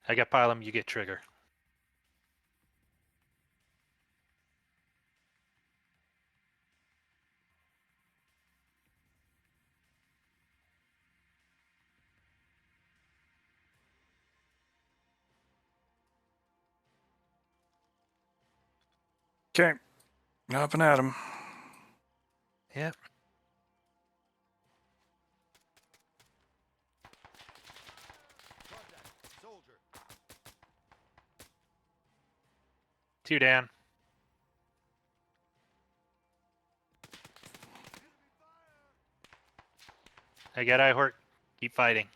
I got Pylum, you get Trigger. Okay. Up and at 'em. Yep. Two down. I got Ihort. Keep fighting.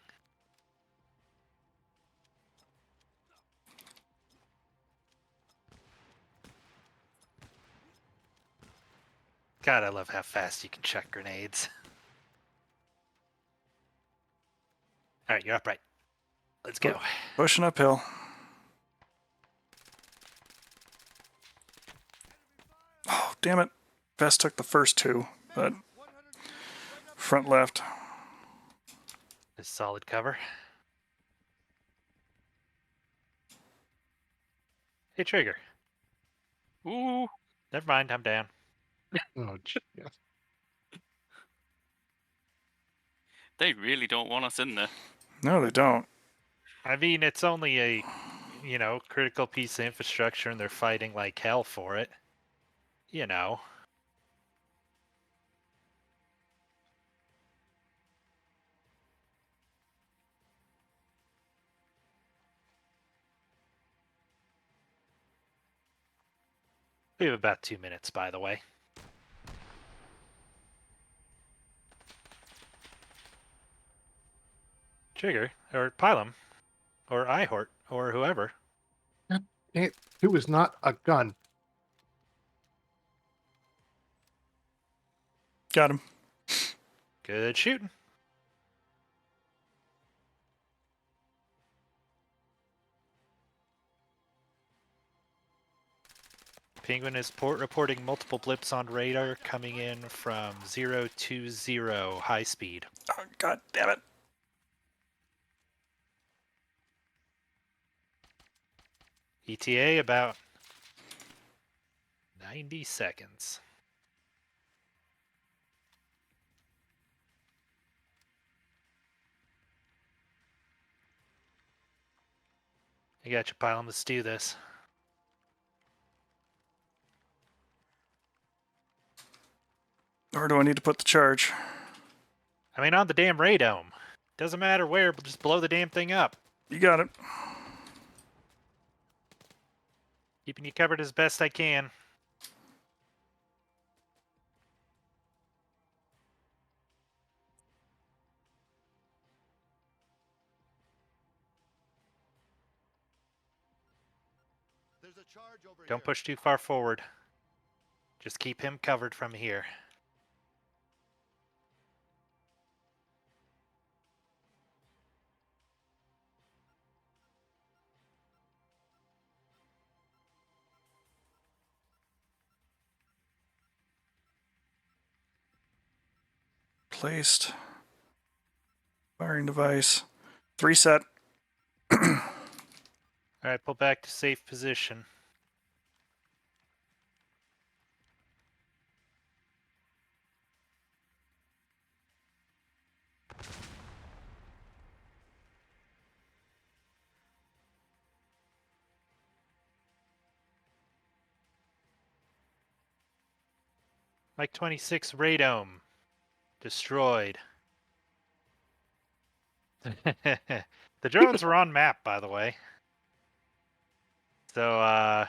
God, I love how fast you can chuck grenades. Alright, you're upright. Let's go. Pushing uphill. Oh, damn it. Vest took the first 2, but front left. This solid cover. Hey, Trigger. Ooh. Never mind, I'm down. Oh, yes. They really don't want us in there. No, they don't. I mean, it's only a, critical piece of infrastructure and they're fighting like hell for it. You know. We have about 2 minutes, by the way. Trigger, or Pylum, or Ihort, or whoever. It was not a gun. Got him. Good shooting. Penguin is reporting multiple blips on radar coming in from 020 high speed. Oh, God damn it. ETA about 90 seconds. I got you, Pylon. Let's do this. Where do I need to put the charge? I mean, on the damn radome. Doesn't matter where, but just blow the damn thing up. You got it. Keeping you covered as best I can. Don't push too far forward. Just keep him covered from here. Placed. Firing device. 3 set. Alright, pull back to safe position. Mike 26 radome. Destroyed. The drones were on map, by the way. So,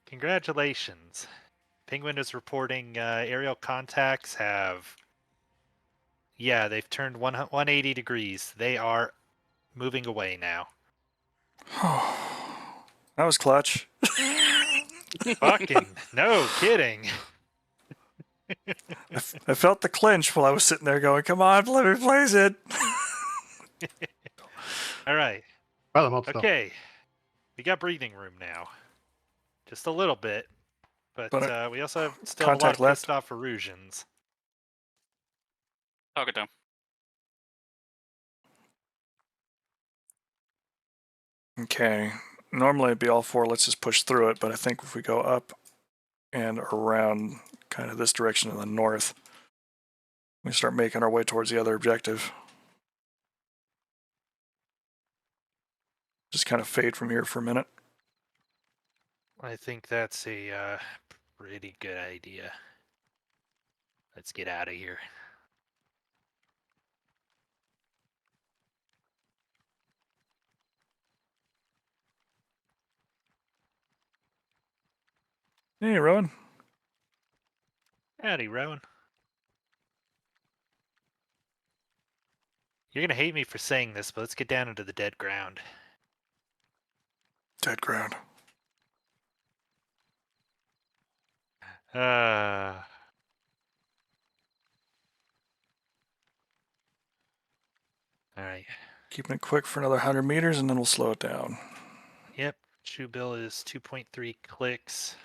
congratulations. Penguin is reporting aerial contacts have... Yeah, they've turned 180 degrees. They are moving away now. That was clutch. Fucking no kidding. I felt the clinch while I was sitting there going, come on, let me place it. All right. Pylon won't stop. Okay. We got breathing room now. Just a little bit. But we also have still a lot contact of left. pissed off Erusians. Target down. Okay. Normally it'd be all 4. Let's just push through it. But I think if we go up and around kind of this direction in the north, we start making our way towards the other objective. Just kind of fade from here for a minute. I think that's a pretty good idea. Let's get out of here. Hey, Rowan. Howdy, Rowan. You're gonna hate me for saying this, but let's get down into the dead ground. Dead ground. Alright. Keeping it quick for another 100 meters, and then we'll slow it down. Yep. Shoe bill is 2.3 clicks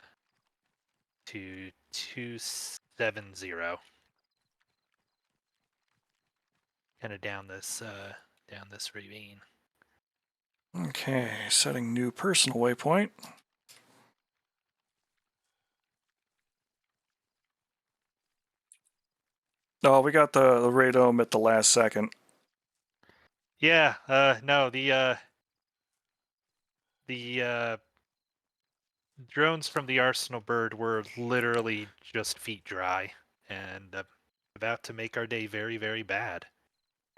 to 270. Kind of down this ravine. Okay, setting new personal waypoint. Oh, we got the radome at the last second. Yeah, no, the drones from the Arsenal bird were literally just feet dry and about to make our day very, very bad.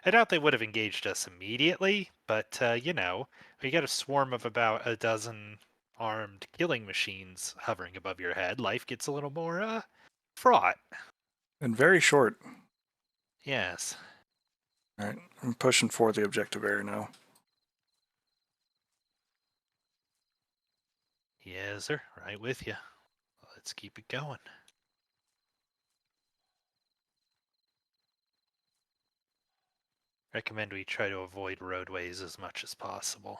I doubt they would have engaged us immediately, but, you know, you got a swarm of about a dozen armed killing machines hovering above your head, life gets a little more, fraught. And very short. Yes. Alright, I'm pushing for the objective area now. Yes, sir. Right with you. Let's keep it going. Recommend we try to avoid roadways as much as possible.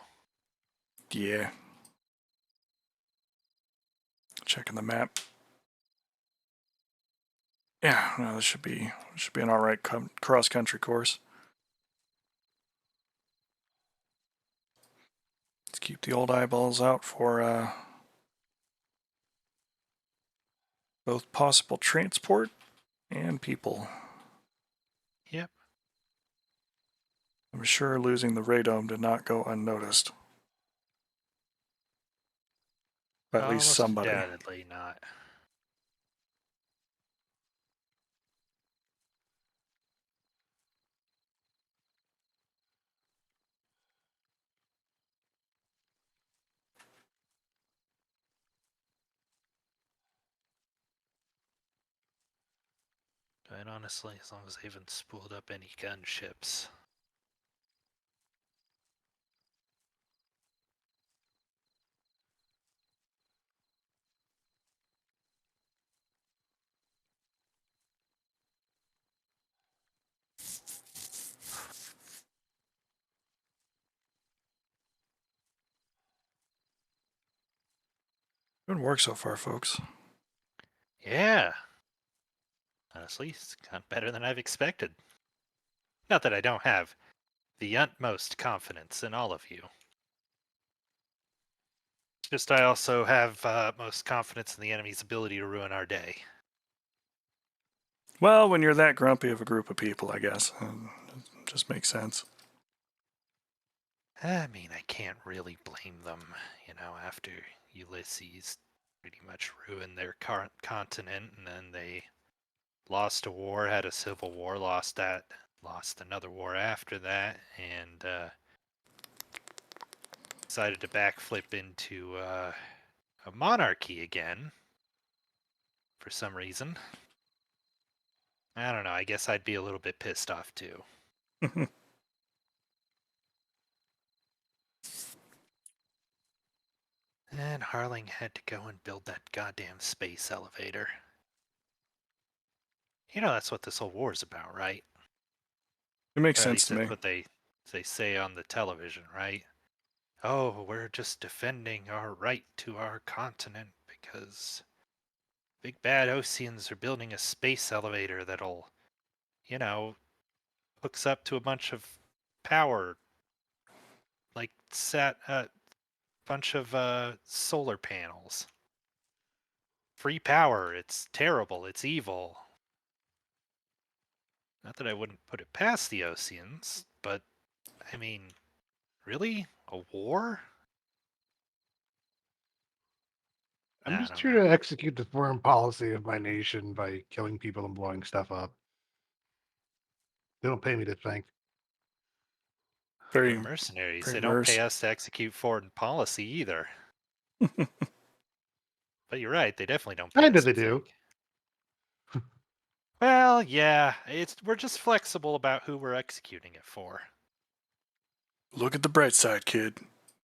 Yeah. Checking the map. Yeah, no, this should be an alright cross-country course. Let's keep the old eyeballs out for both possible transport and people. Yep. I'm sure losing the radome did not go unnoticed. At least Almost somebody. undoubtedly not. But honestly, as long as they haven't spooled up any gunships. Good work so far, folks. Yeah. Honestly, it's gone better than I've expected. Not that I don't have the utmost confidence in all of you. Just I also have most confidence in the enemy's ability to ruin our day. Well, when you're that grumpy of a group of people, I guess. It just makes sense. I mean, I can't really blame them, after Ulysses pretty much ruined their current continent, and then they lost a war, had a civil war, lost another war after that, and decided to backflip into a monarchy again for some reason. I don't know, I guess I'd be a little bit pissed off too. And Harling had to go and build that goddamn space elevator. That's what this whole war's about, right? It makes Or at sense least to that's me. what they say on the television, right? Oh, we're just defending our right to our continent because big bad Oceans are building a space elevator that'll, hooks up to a bunch of power, like a bunch of solar panels. Free power. It's terrible. It's evil. Not that I wouldn't put it past the Oceans, but I mean, really? A war? I'm I just don't here know. to execute the foreign policy of my nation by killing people and blowing stuff up. They don't pay me to think. Very, We're mercenaries. very They don't merce. pay us to execute foreign policy either. But you're right, they definitely don't pay Kinda us they to do. think. Well, yeah, we're just flexible about who we're executing it for. Look at the bright side, kid.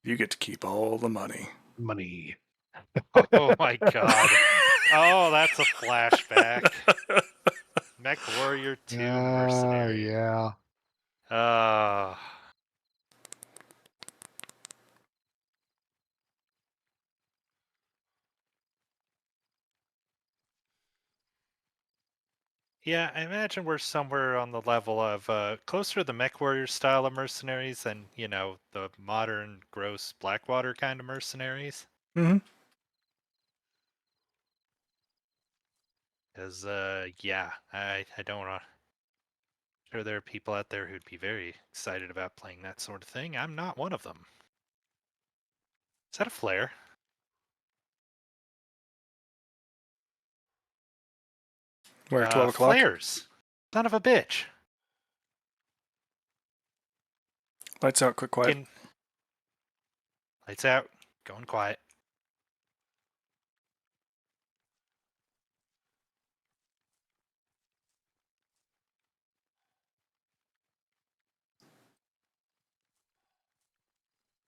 You get to keep all the money. Money. Oh my god. Oh, that's a flashback. Mech Warrior 2 Mercenary. Yeah. Uh Yeah, I imagine we're somewhere on the level of closer to the Mech Warrior style of mercenaries than, the modern, gross Blackwater kind of mercenaries. Mm-hmm. Because, yeah, I don't know. Sure, there are people out there who'd be very excited about playing that sort of thing. I'm not one of them. Is that a flare? Where, 12 o'clock? Flares! Son of a bitch! Lights out, quick, quiet. Lights out. Going quiet.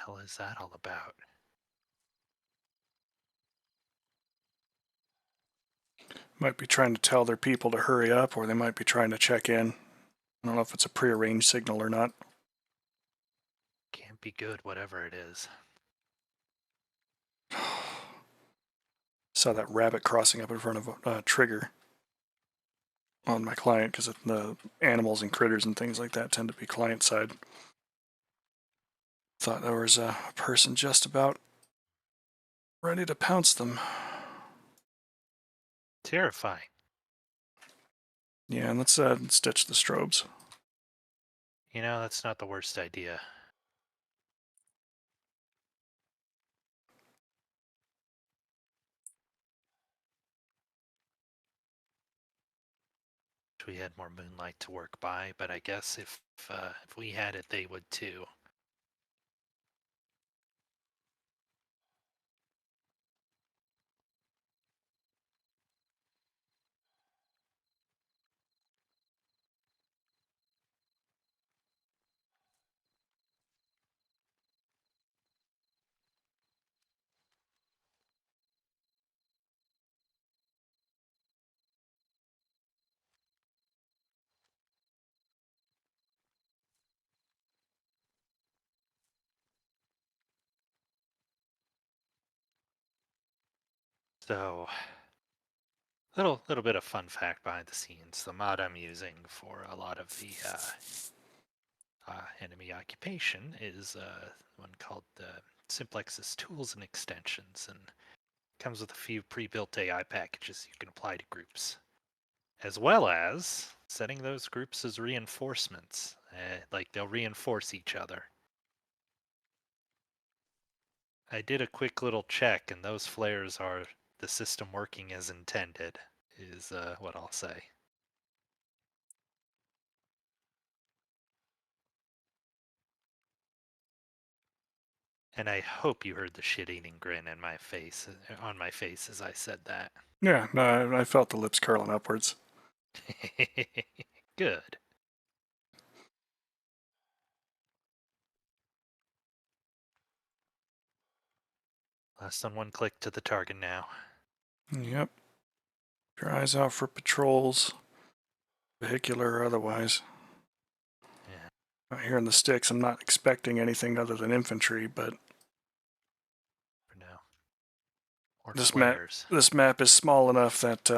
Hell is that all about? Might be trying to tell their people to hurry up, or they might be trying to check in. I don't know if it's a prearranged signal or not. Can't be good, whatever it is. Saw that rabbit crossing up in front of a trigger on my client because the animals and critters and things like that tend to be client side. Thought there was a person just about ready to pounce them. Terrifying. Yeah, and let's stitch the strobes. That's not the worst idea. wished we had more moonlight to work by, but I guess if we had it, they would too. So, little bit of fun fact behind the scenes. The mod I'm using for a lot of the enemy occupation is one called Simplex's Tools and Extensions, and comes with a few pre-built AI packages you can apply to groups, as well as setting those groups as reinforcements. Like they'll reinforce each other. I did a quick little check, and those flares are the system working as intended, is what I'll say. And I hope you heard the shit-eating grin on my face as I said that. Yeah, no, I felt the lips curling upwards. Good. Less than one click to the target now. Yep. Keep your eyes out for patrols, vehicular or otherwise. Yeah. Out here in the sticks, I'm not expecting anything other than infantry, but For now. Or this flares. map is small enough that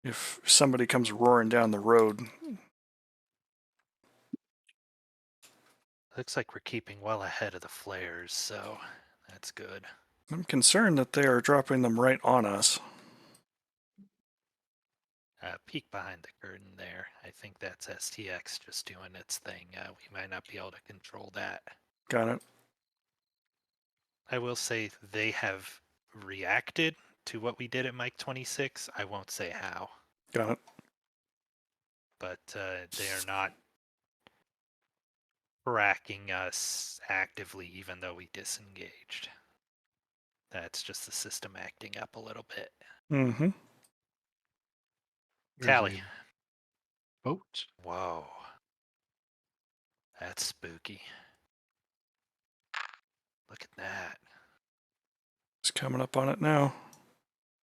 if somebody comes roaring down the road, Looks like we're keeping well ahead of the flares, so that's good. I'm concerned that they are dropping them right on us. Peek behind the curtain there. I think that's STX just doing its thing. We might not be able to control that. Got it. I will say they have reacted to what we did at Mike 26. I won't say how, Got it. but they are not tracking us actively, even though we disengaged. That's just the system acting up a little bit. Mm-hmm. There's Tally. a boat. Whoa. That's spooky. Look at that. It's coming up on it now.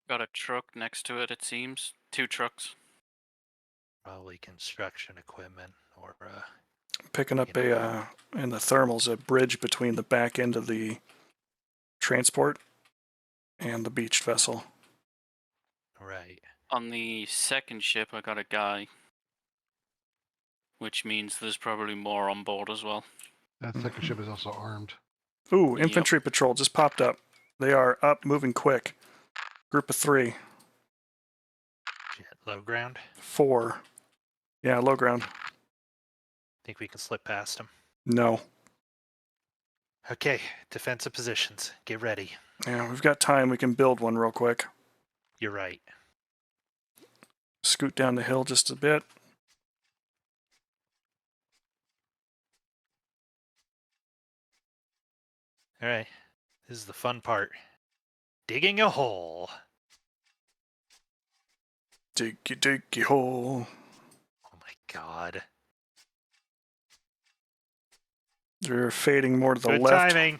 Got a truck next to it, it seems. 2 trucks. Probably construction equipment or Picking up You know, in the thermals, a bridge between the back end of the transport and the beached vessel. right. On the second ship, I got a guy. Which means there's probably more on board as well. That second ship is also armed. Ooh, Yep. infantry patrol just popped up. They are up, moving quick. Group of 3. Shit, low ground. 4. Yeah, low ground. Think we can slip past them. No. Okay, defensive positions. Get ready. Yeah, we've got time. We can build one real quick. You're right. Scoot down the hill just a bit. All right. This is the fun part. Digging a hole. Diggy diggy hole. Oh my god. They're fading more to the Good left. timing.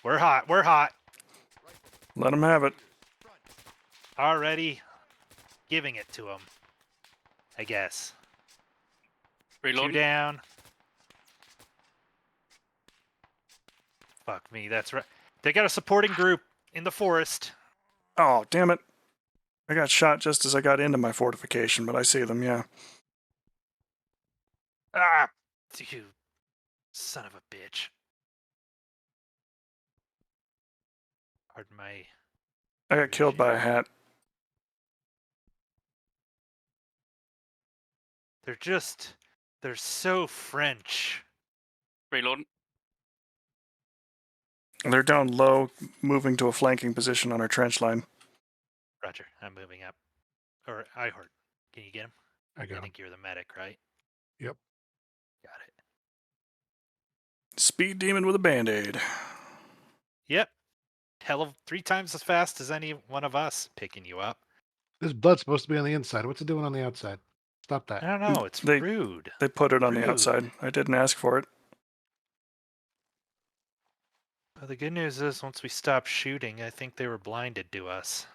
We're hot. We're hot. Let them have it. Already giving it to them. I guess. 2 Reloading. down. Fuck me. That's right. They got a supporting group in the forest. Oh, damn it. I got shot just as I got into my fortification, but I see them, yeah. Ah, you son of a bitch. Pardon my... I got killed by a hat. They're so French. Reloading. They're down low, moving to a flanking position on our trench line. Roger. I'm moving up. Or Ihort. Can you get him? I I got him. think you're the medic, right? Yep. Got it. Speed demon with a band-aid. Yep. Hell of 3 times as fast as any one of us picking you up. This blood's supposed to be on the inside. What's it doing on the outside? Stop that. I don't know. It's They- rude. They put it on the Rude. outside. I didn't ask for it. Well, the good news is once we stopped shooting, I think they were blinded to us.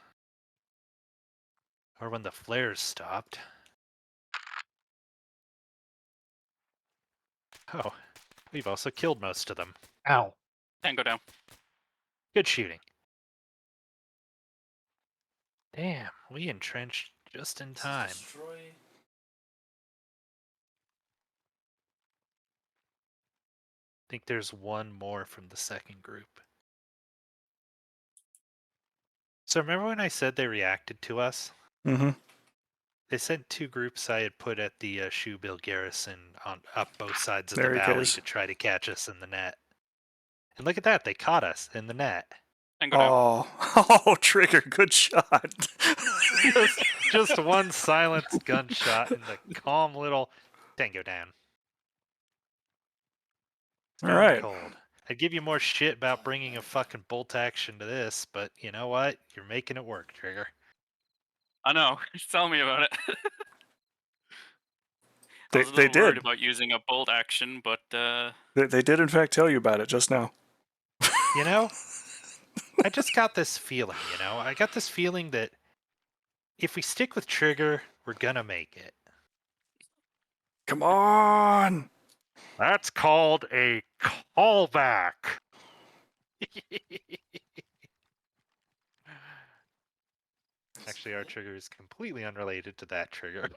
Or when the flares stopped. Oh, we've also killed most of them. Ow. Tango down. Good shooting. Damn, we entrenched just in time. I think there's one more from the second group. So remember when I said they reacted to us? Mm-hmm. They sent 2 groups I had put at the Shoebill garrison on up both sides of There the he valley goes. to try to catch us in the net. And look at that, they caught us in the net. Tango down. Oh, Trigger, good shot. Just one silenced gunshot in the calm little tango down. All Stone right. cold. I'd give you more shit about bringing a fucking bolt action to this, but you know what? You're making it work, Trigger. I know. Tell me about it. I They was a little worried did. about using a bolt action, but They did, in fact, tell you about it just now. You know, I just got this feeling, I got this feeling that if we stick with Trigger, we're gonna make it. Come on. That's called a callback. Actually, our trigger is completely unrelated to that trigger.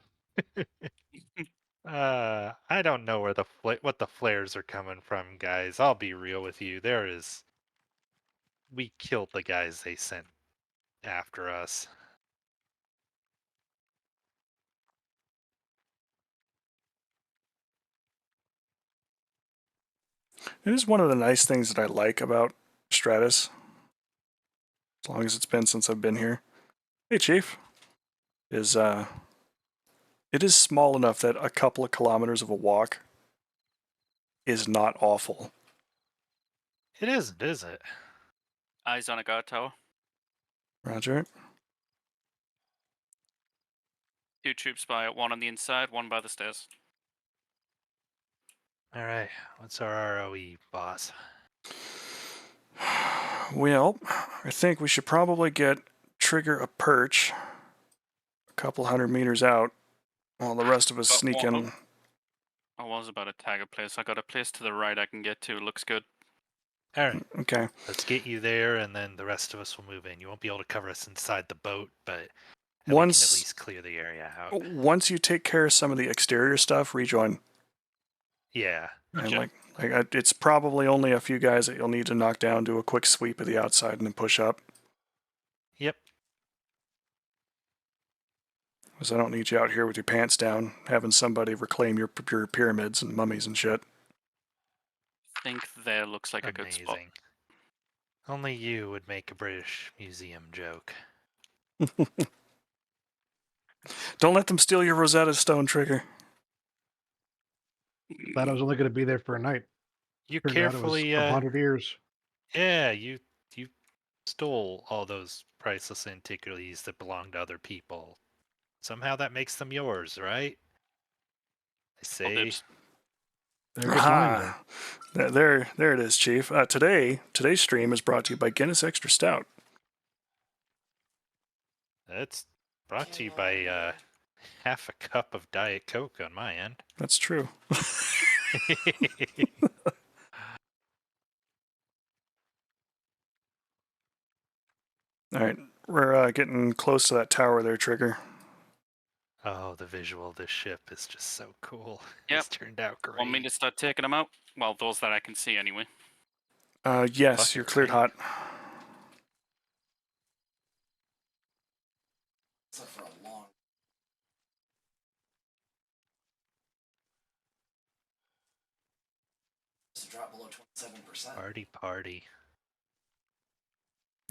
I don't know where what the flares are coming from, guys. I'll be real with you. We killed the guys they sent after us. It is one of the nice things that I like about Stratus. As long as it's been since I've been here. Hey, Chief. It is small enough that a couple of kilometers of a walk is not awful. It isn't, is it? eyes on a guard tower. Roger. 2 troops by it, 1 on the inside, 1 by the stairs. All right. What's our ROE, boss? Well, I think we should probably get Trigger a perch a couple 100 meters out while the rest of us But sneak what- in. I was about to tag a place. I got a place to the right I can get to. Looks good. All right. Okay. Let's get you there, and then the rest of us will move in. You won't be able to cover us inside the boat, but we can at least clear the area out. Once you take care of some of the exterior stuff, rejoin. Yeah. And Gotcha. it's probably only a few guys that you'll need to knock down, do a quick sweep of the outside, and then push up. Yep. Because I don't need you out here with your pants down, having somebody reclaim your pyramids and mummies and shit. I think there looks like a good spot. Amazing. Only you would make a British museum joke. Don't let them steal your Rosetta Stone, Trigger. Thought I was only going to be there for a night. You Turned out it was carefully, 100 years. yeah, you stole all those priceless antiquities that belong to other people. Somehow that makes them yours, right? I say. dibs. There goes mine then. Aha! There it is, Chief. Today's stream is brought to you by Guinness Extra Stout. That's brought to you by half a cup of Diet Coke on my end. That's true. All right, we're getting close to that tower there, Trigger. Oh, the visual of this ship is just so cool. Yep. It's turned out great. Want me to start taking them out? Well, those that I can see anyway. Yes, Fuck you're it, cleared right? hot. For a long. To drop below 27%. Party.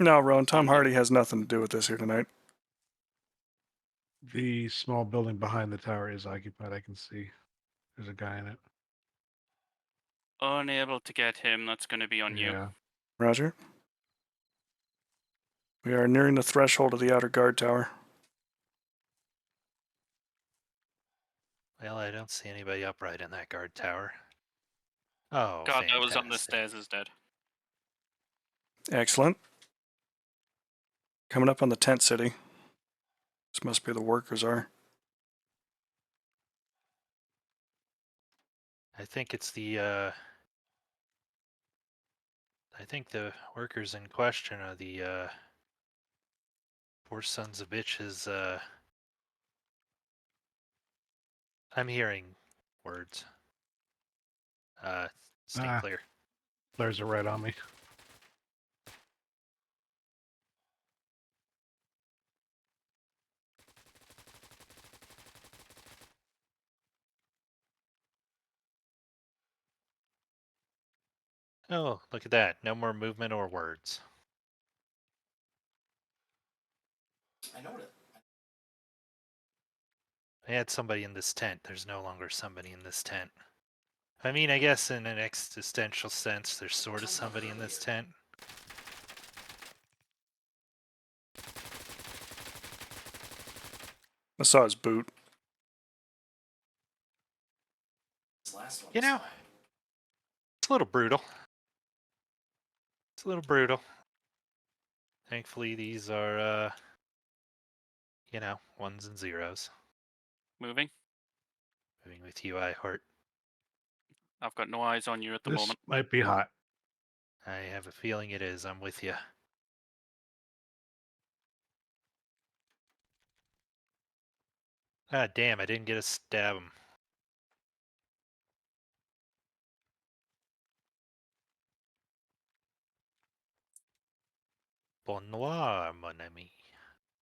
No, Rowan, Tom Hardy has nothing to do with this here tonight. The small building behind the tower is occupied. I can see there's a guy in it. Unable to get him. That's going to be on you. Yeah. Roger. We are nearing the threshold of the outer guard tower. Well, I don't see anybody upright in that guard tower. Oh, God, that was on the fantastic. stairs is dead. Excellent. Coming up on the tent city. This must be the workers are. I think it's the I think the workers in question are the poor sons of bitches. I'm hearing words. Stay Ah. clear. Flares are right on me. Oh, look at that. No more movement or words. I know it. I had somebody in this tent. There's no longer somebody in this tent. I mean, I guess in an existential sense, there's sort of somebody in this tent. I saw his boot. This last one. You know, it's a little brutal. It's a little brutal. Thankfully, these are, you know, ones and zeros. Moving. Moving with you, I heart. I've got no eyes on you at the This moment. might be hot. I have a feeling it is. I'm with you. Ah, damn, I didn't get to stab him. Bon noir, mon ami.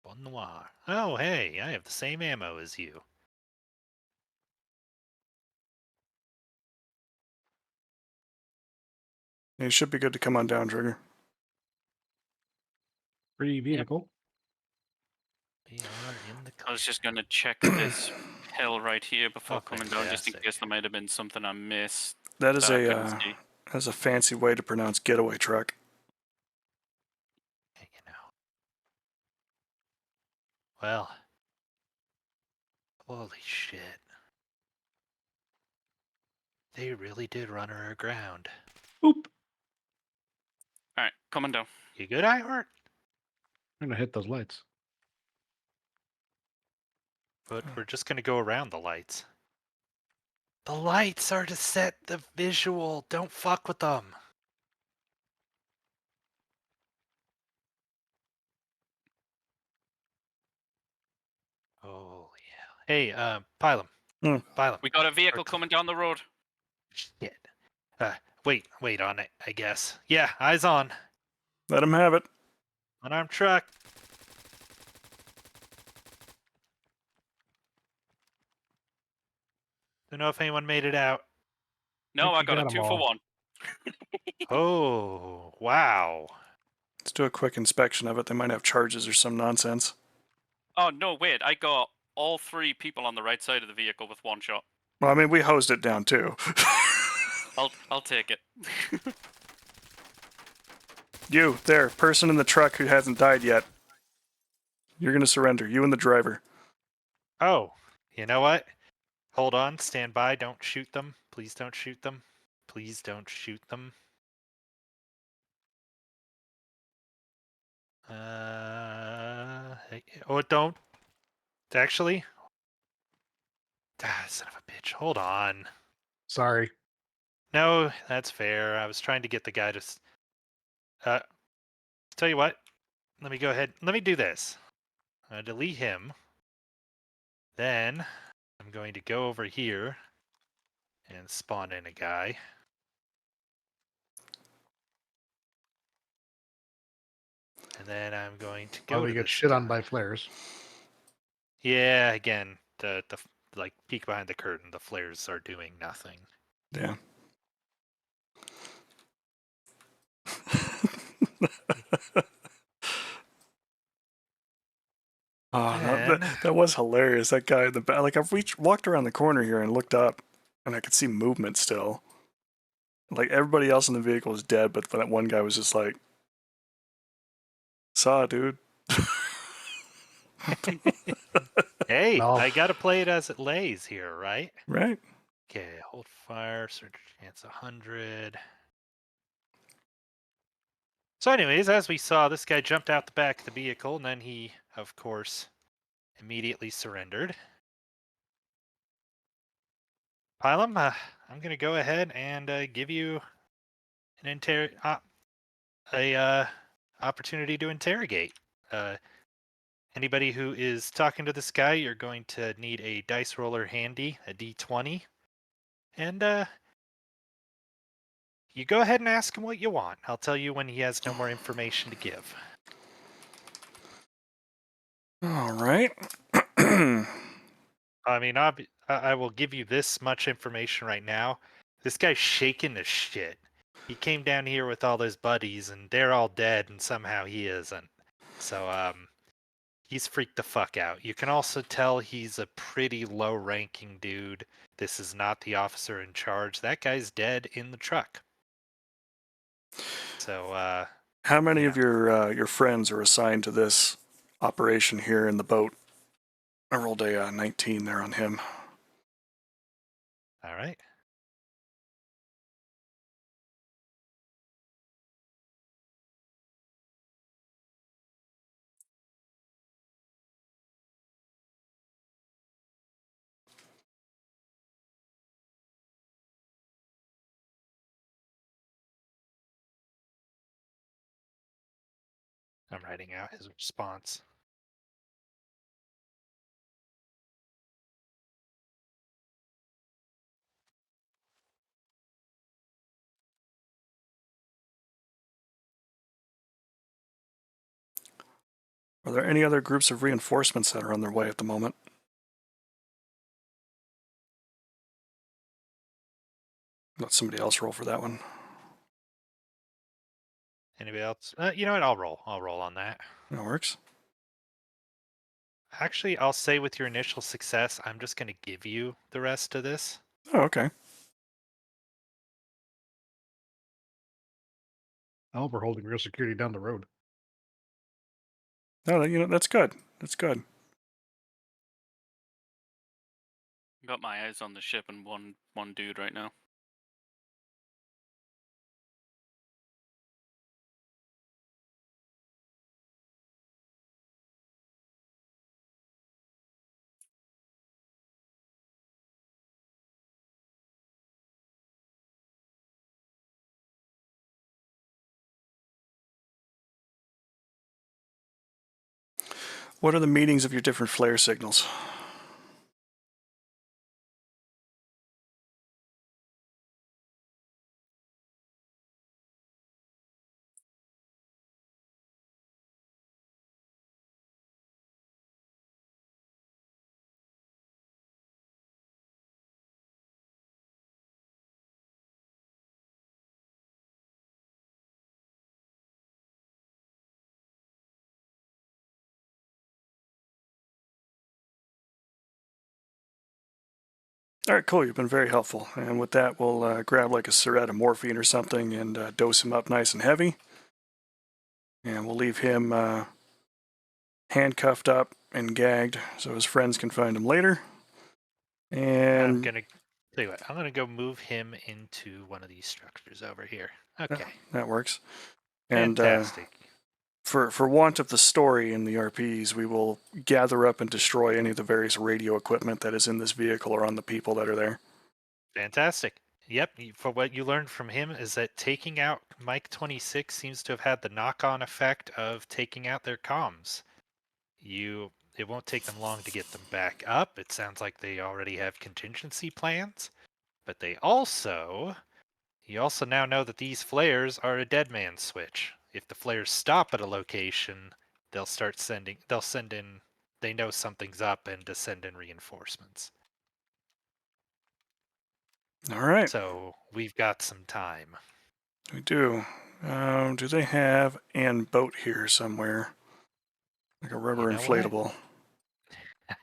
Bon noir. Oh, hey, I have the same ammo as you. You should be good to come on down, Trigger. Free vehicle. We are in the I was clear. just going to check this hill right here before Oh, coming down, just in fantastic. case there might have been something I missed That is that I couldn't a see. that's a fancy way to pronounce getaway truck. You know. Well. Holy shit. They really did run her aground. Oop. All right, coming down. You good, iHeart? I'm gonna hit those lights. But we're just gonna go around the lights. The lights are to set the visual. Don't fuck with them. Holy hell. Hey, Pylum. Hmm. Pylum. We got a vehicle coming down the road. Shit. Wait on it, I guess. Yeah, eyes on. Let him have it. Unarmed truck. Don't know if anyone made it out. No, Think I you got a got 'em 2 for all. 1. Oh, wow. Let's do a quick inspection of it. They might have charges or some nonsense. Oh, no, wait. I got all 3 people on the right side of the vehicle with 1 shot. Well, I mean, we hosed it down too. I'll take it. You, there, person in the truck who hasn't died yet. You're gonna surrender. You and the driver. Oh, you know what? Hold on, stand by, don't shoot them. Please don't shoot them. Please don't shoot them. Oh, don't. Actually. Ah, son of a bitch. Hold on. Sorry. No, that's fair. I was trying to get the guy to. Tell you what. Let me go ahead. Let me do this. Delete him. Then I'm going to go over here and spawn in a guy. And then I'm going to go While we to get this shit on guy. by flares. Yeah, again, the like peek behind the curtain. The flares are doing nothing. Yeah. Oh, no, Then- that was hilarious. That guy in the back. Like, I've walked around the corner here and looked up, and I could see movement still. Like, everybody else in the vehicle was dead, but that one guy was just like, saw, dude. Hey, No. I gotta play it as it lays here, right? Right? Okay, hold fire, search chance 100. So, anyways, as we saw, this guy jumped out the back of the vehicle, and then he, of course, immediately surrendered. Pilum, I'm gonna go ahead and give you an opportunity to interrogate. Anybody who is talking to this guy, you're going to need a dice roller handy, a d20, and you go ahead and ask him what you want. I'll tell you when he has no more information to give. All right. I mean, I will give you this much information right now. This guy's shaking the shit. He came down here with all his buddies, and they're all dead, and somehow he isn't. So, he's freaked the fuck out. You can also tell he's a pretty low-ranking dude. This is not the officer in charge. That guy's dead in the truck. So, How many Yeah. of your friends are assigned to this operation here in the boat? I rolled a 19 there on him. all right. I'm writing out his response. Are there any other groups of reinforcements that are on their way at the moment? Let somebody else roll for that one. Anybody else? You know what? I'll roll. I'll roll on that. That works. Actually, I'll say with your initial success, I'm just going to give you the rest of this. Oh, okay. Oh, we're holding real security down the road. No, that's good. That's good. Got my eyes on the ship and one dude right now. What are the meanings of your different flare signals? All right, cool. You've been very helpful. And with that, we'll grab like a syringe of morphine or something and dose him up nice and heavy. And we'll leave him handcuffed up and gagged so his friends can find him later. I'm And going to tell you what, I'm going to go move him into one of these structures over here. Okay. that works. And Fantastic. for want of the story in the RPs, we will gather up and destroy any of the various radio equipment that is in this vehicle or on the people that are there. Fantastic. Yep, for what you learned from him is that taking out Mike 26 seems to have had the knock-on effect of taking out their comms. It won't take them long to get them back up. It sounds like they already have contingency plans, but you also now know that these flares are a dead man switch. If the flares stop at a location, they'll send in, they know something's up and to send in reinforcements. All right, So we've got some time. we do. Do they have an boat here somewhere? Like a rubber You know what? inflatable?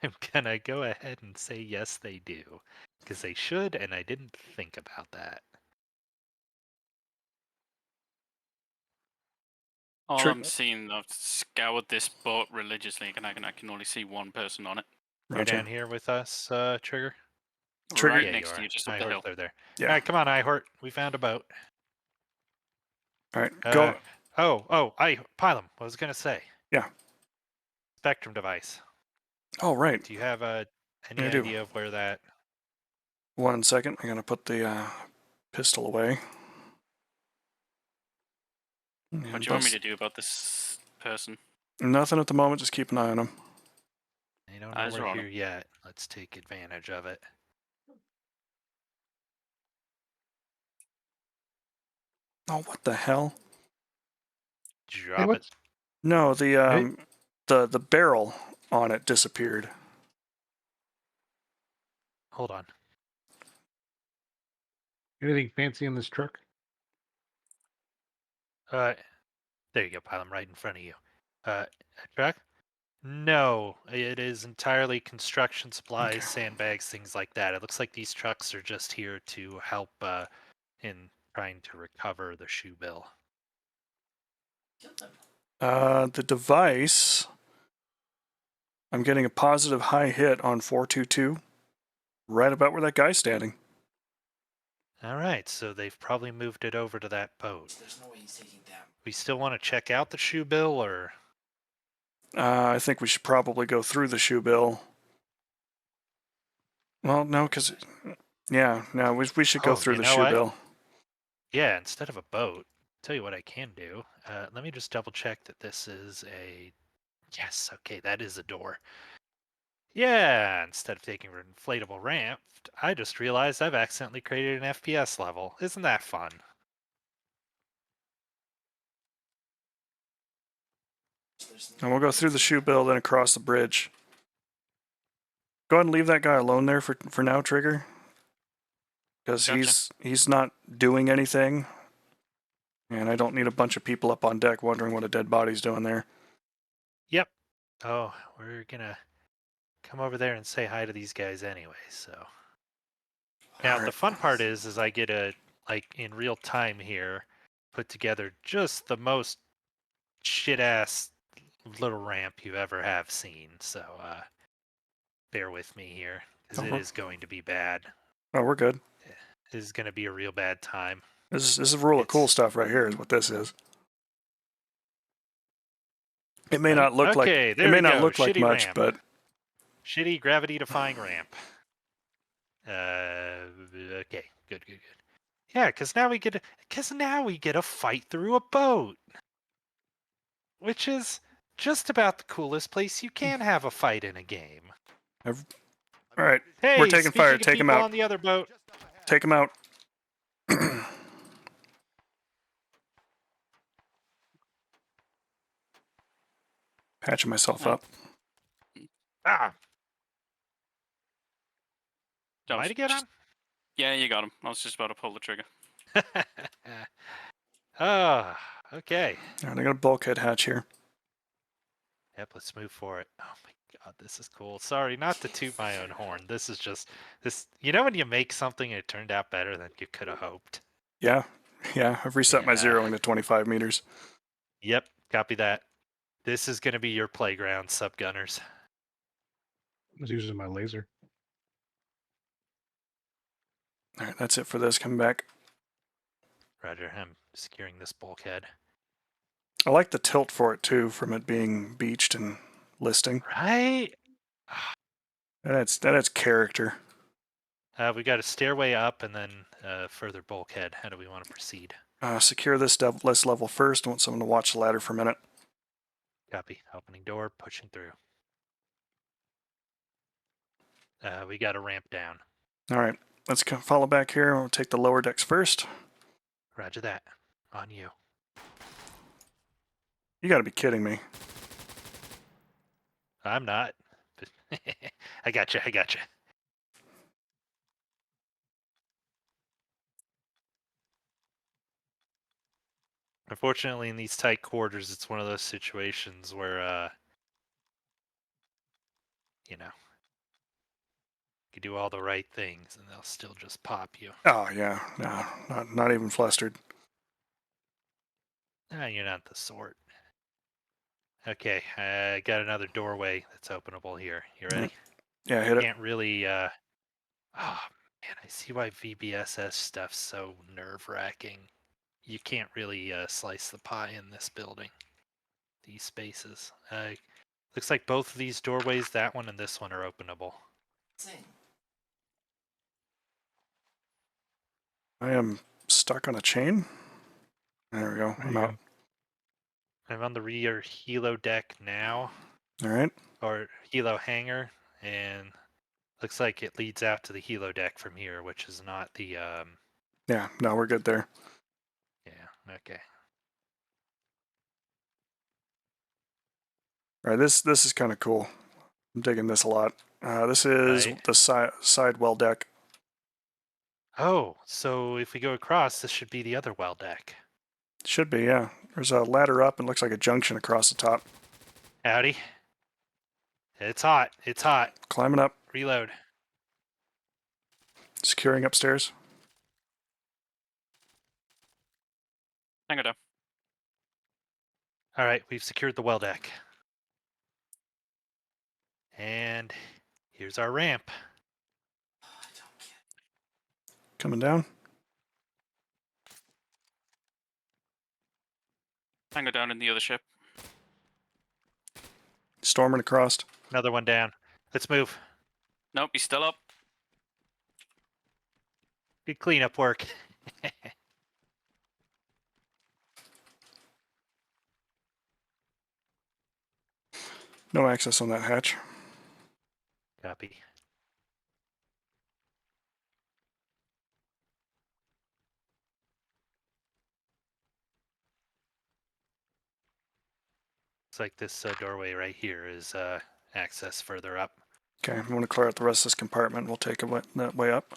I'm gonna go ahead and say yes, they do, because they should, and I didn't think about that. All Sure. I'm seeing, I've scoured this boat religiously, and I can only see one person on it. You're Roger. down here with us, Trigger? Trigger. Right Yeah, next you to are. you, just up the Ihort, hill. they're there. Yeah. All right, come on, Ihort. We found a boat. All right. Go. Pilum, I was gonna say. Yeah. Spectrum device. Oh, right. Do you have any I do. idea of where that? 1 second. I'm gonna put the pistol away. What do you want me to do about this person? Nothing at the moment. Just keep an eye on him. I don't know Eyes we're are on here him. yet. Let's take advantage of it. Oh, what the hell? Did you Hey, drop it? what's No, Hey. the barrel on it disappeared. Hold on. anything fancy in this truck? There you go, Pilum, right in front of you. A truck? No, it is entirely construction supplies, Okay. sandbags, things like that. It looks like these trucks are just here to help in trying to recover the shoe bill. Kill them. The device. I'm getting a positive high hit on 422, right about where that guy's standing. All right, so they've probably moved it over to that boat. There's no way he's taking them. We still want to check out the shoe bill, or I think we should probably go through the shoe bill. Well, no, because no, we should go Oh, through you the know shoe what? bill. Yeah, instead of a boat, tell you what I can do. Let me just double check that this is a. Yes, okay, that is a door. Yeah, instead of taking an inflatable ramp, I just realized I've accidentally created an FPS level. Isn't that fun? There's And we'll go through the shoe bill, then across the bridge. Go ahead and leave that guy alone there for now, Trigger, because Gotcha. he's not doing anything, and I don't need a bunch of people up on deck wondering what a dead body's doing there. Yep. Oh, we're gonna come over there and say hi to these guys anyway, so. Now, All right. the fun part is I get a, like, in real time here, put together just the most shit-ass little ramp you ever have seen, so, bear with me here, because it Uh-huh. is going to be bad. Oh, we're good. This is going to be a real bad time. This is a rule of cool It's- stuff right here. Is what this is. It may not look Okay, like there it may we not go. look like Shitty much, ramp. but Shitty gravity-defying ramp. Okay, good. Yeah, because now we get a fight through a boat, which is just about the coolest place you can have a fight in a game. all right. Hey, We're taking fire. speaking of Take him people out. on the other boat, Take him out. Patching myself up. ah, That am I was to get just- Yeah, you got him. I was just about to pull the trigger. on? Ah, okay. All right, I got a bulkhead hatch here. Yep, let's move for it. Oh my god, this is cool. Sorry, not to toot my own horn. This is just this. You know when you make something and it turned out better than you could have hoped. Yeah. I've reset my Yeah. 0 into 25 meters. Yep, copy that. This is going to be your playground, subgunners. I was using my laser. All right, that's it for this. Come back. Roger, I'm securing this bulkhead. I like the tilt for it too, from it being beached and listing. Right? That adds character. We got a stairway up and then further bulkhead. How do we want to proceed? Secure this level first. I want someone to watch the ladder for a minute. Copy. Opening door, pushing through. We got a ramp down. All right, let's follow back here. We'll take the lower decks first. Roger that. On you. You got to be kidding me. I'm not. I gotcha. Unfortunately, in these tight quarters, it's one of those situations where you know, you do all the right things and they'll still just pop you. Oh yeah, no, not even flustered. You're not the sort. Okay, I got another doorway that's openable here. You ready? Yeah, hit it. Can't really. Oh man, I see why VBSS stuff's so nerve-wracking. You can't really slice the pie in this building. These spaces. Looks like both of these doorways, that one and this one, are openable. Same. I am stuck on a chain. There we go. There I'm you out. go. I'm on the rear helo deck now, All right. or helo hangar, and looks like it leads out to the helo deck from here, which is not the Yeah, no, we're good there. yeah, okay. All right, this is kind of cool. I'm digging this a lot. This is Right. the side well deck. Oh, so if we go across, this should be the other well deck. Should be, yeah. There's a ladder up and looks like a junction across the top. Howdy. It's hot. It's hot. Climbing up, Reload. securing upstairs. Tango down. All right, we've secured the well deck. And here's our ramp. Oh, I don't get it. Coming down. Tango down in the other ship. Storming across. Another one down. Let's move. Nope, he's still up. Good cleanup work. No access on that hatch. Copy. Looks like this doorway right here is access further up. Okay, we want to clear out the rest of this compartment. We'll take that way up.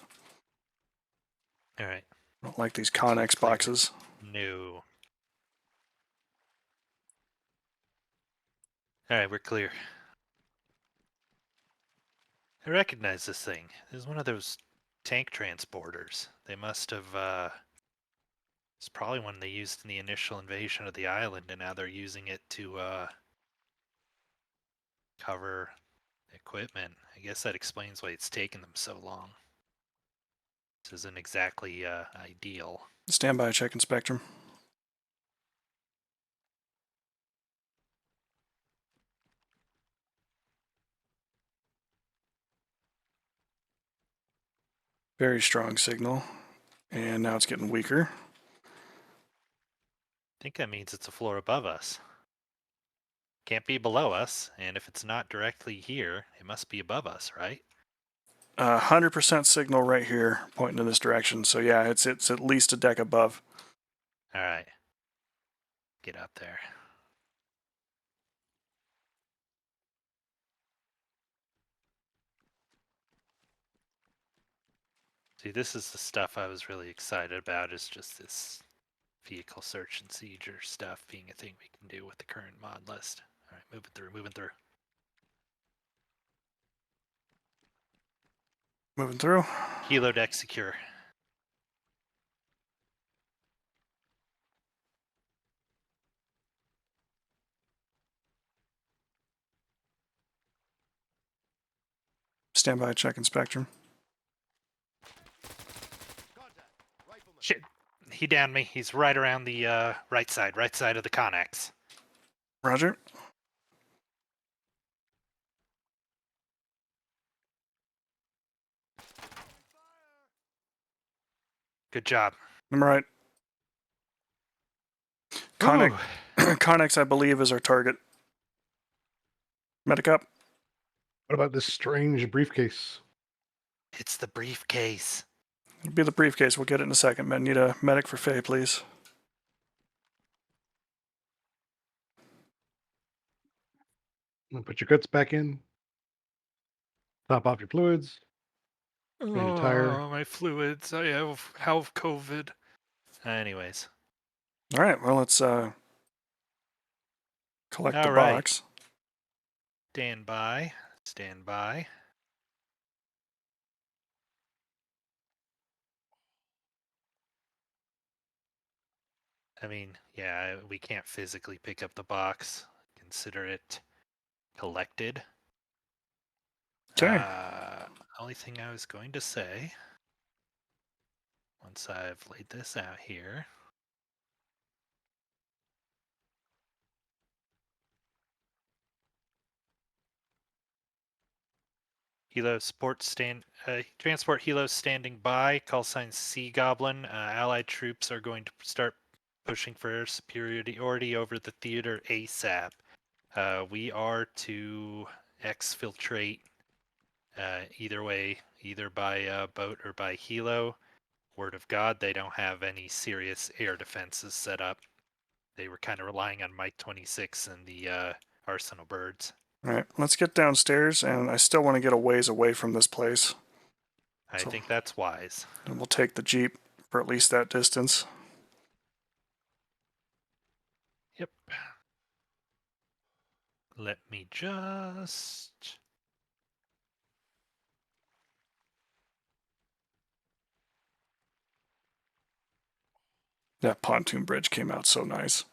All right. I don't like these Connex Clear. boxes. No. All right, we're clear. I recognize this thing. This is one of those tank transporters. They must have, it's probably one they used in the initial invasion of the island, and now they're using it to cover equipment. I guess that explains why it's taken them so long. This isn't exactly ideal. Stand by, checking spectrum. Very strong signal. And now it's getting weaker. I think that means it's a floor above us. Can't be below us, and if it's not directly here, it must be above us, right? 100% signal right here, pointing in this direction. So yeah, it's at least a deck above. All right. Get up there. See, this is the stuff I was really excited about, is just this vehicle search and seizure stuff being a thing we can do with the current mod list. All right, moving through. Moving through. Helo deck secure. Stand by, checking spectrum. Shit, he downed me. He's right around the right side of the Connex. Roger. Good job. I'm right. Ooh. Connex, I believe, is our target. Medic up. What about this strange briefcase? It's the briefcase. It'll be the briefcase. We'll get it in a second, man. Need a medic for Faye, please. Put your guts back in. Top off your fluids. Change your tire. Oh, my fluids. I have COVID. Anyways. All right. Well, let's collect the All right. box. Stand by. Stand by. I mean, yeah, we can't physically pick up the box. Consider it collected. Okay. Only thing I was going to say, once I've laid this out here, Helo transport Helo standing by. Call sign Sea Goblin. Allied troops are going to start pushing for air superiority over the theater ASAP. We are to exfiltrate either way, either by boat or by Helo. Word of God, they don't have any serious air defenses set up. They were kind of relying on Mike 26 and the Arsenal birds. All right, let's get downstairs, and I still want to get a ways away from this place. I So- think that's wise. And we'll take the Jeep for at least that distance. Yep. Let me just... That pontoon bridge came out so nice.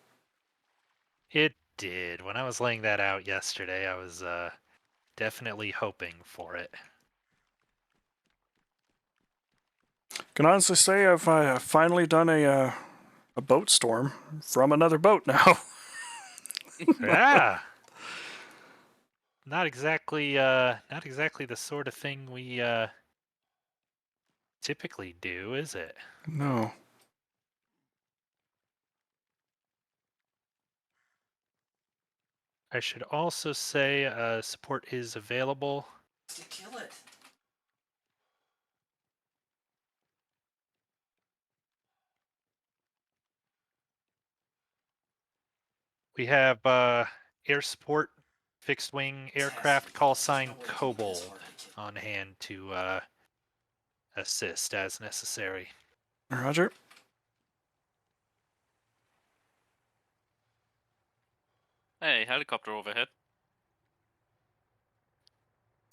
It did. When I was laying that out yesterday, I was definitely hoping for it. Can honestly say I've finally done a boat storm from another boat now. Yeah. Not exactly the sort of thing we typically do, is it? No. I should also say support is available. To kill it. We have air support, fixed wing aircraft, call sign There's no way to make this Kobold harder to kill. on hand to assist as necessary. Roger. Hey, helicopter overhead.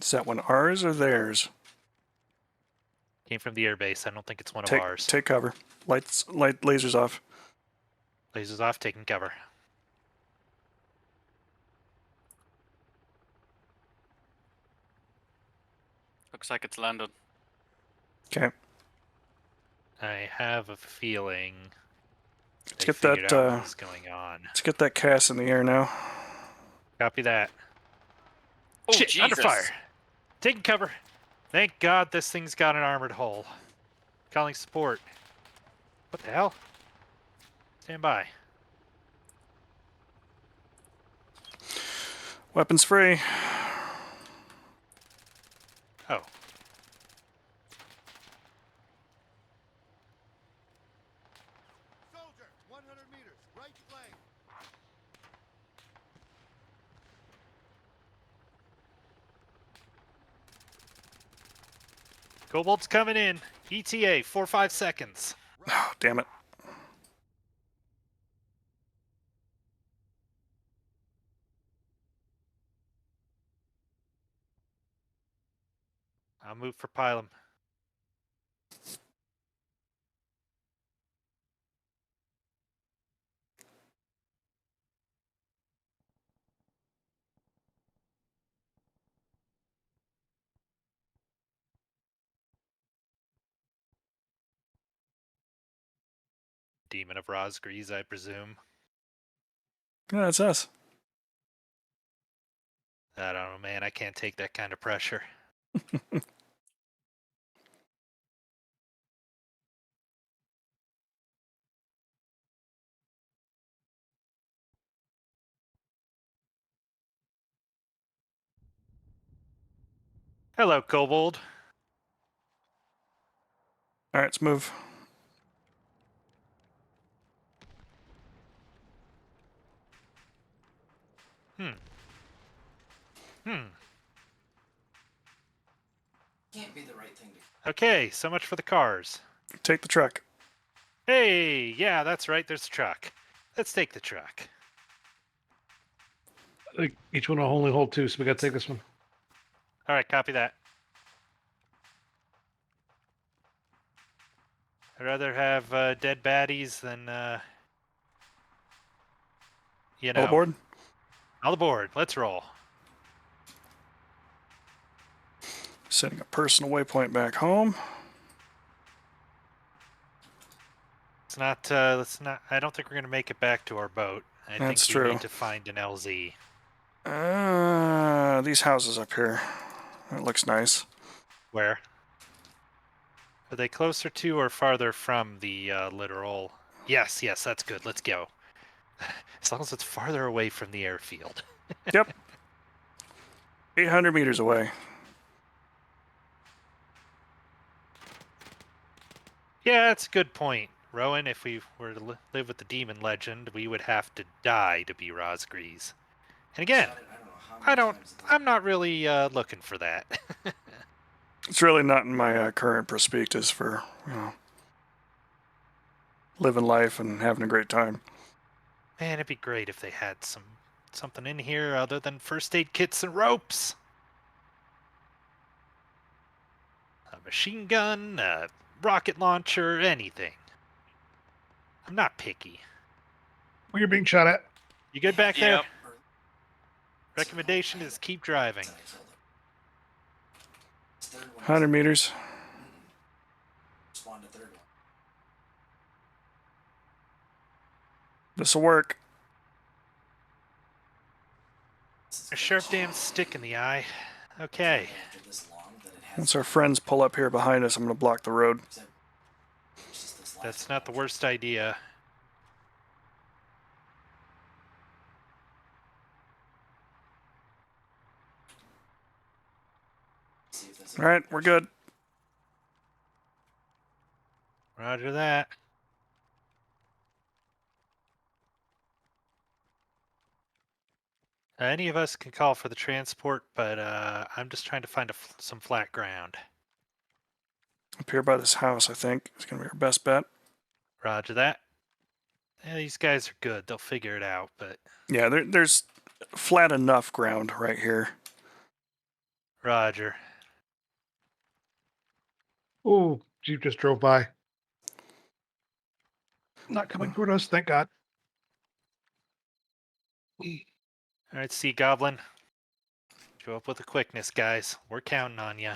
Is that one ours or theirs? Came from the airbase. I don't think it's one of Take ours. take cover. Light lasers off. Lasers off, taking cover. Looks like it's landed. Okay. I have a feeling they get figured that, out what was going on. Let's get that cast in the air now. Copy that. Oh, Shit, Jesus. under fire. Taking cover. Thank God this thing's got an armored hull. Calling support. What the hell? Stand by. Weapons free. Oh. Soldier, 100 meters, right flank. Kobold's coming in. ETA, 4-5 seconds. Oh, damn it. I'll move for Pylum. Demon of Rosgrees, I presume. Yeah, that's us. I don't know, man. I can't take that kind of pressure. Hello, Kobold. All right, let's move. Can't be the right thing to. Okay, so much for the cars. Take the truck. Hey, yeah, that's right. There's a truck. Let's take the truck. Like, each one will only hold two, so we got to take this one. All right, copy that. I'd rather have dead baddies than, you know. All aboard? All aboard. Let's roll. Setting a personal waypoint back home. Let's not. I don't think we're gonna make it back to our boat. I That's think we true. need to find an LZ. These houses up here. That looks nice. Where? Are they closer to or farther from the literal? Yes, that's good. Let's go. As long as it's farther away from the airfield. Yep. 800 meters away. Yeah, that's a good point, Rowan. If we were to live with the demon legend, we would have to die to be Rosgrees. And again, I don't know how many times I'm not really looking for that. It's really not in my current prospectus for, living life and having a great time. Man, it'd be great if they had something in here other than first aid kits and ropes. A machine gun, a rocket launcher, anything. I'm not picky. Well, you're being shot at. You good back there? Yep. Recommendation is keep driving. I killed her. This third one 100 meters. spawned a third one. This'll work. This is A very sharp cheap. damn stick in the eye. Okay. After this long that it has Once our friends pull up here behind us, I'm going to block the road. it's just this last That's not the one. worst idea. See if this All right, we're good. Roger that. Any of us can call for the transport, but I'm just trying to find some flat ground. Up here by this house, I think, is going to be our best bet. Roger that. Yeah, these guys are good. They'll figure it out, but Yeah, there's flat enough ground right here. Roger. Oh, Jeep just drove by. Not coming toward us, thank God. All right, Sea Goblin. Show up with the quickness, guys. We're counting on you.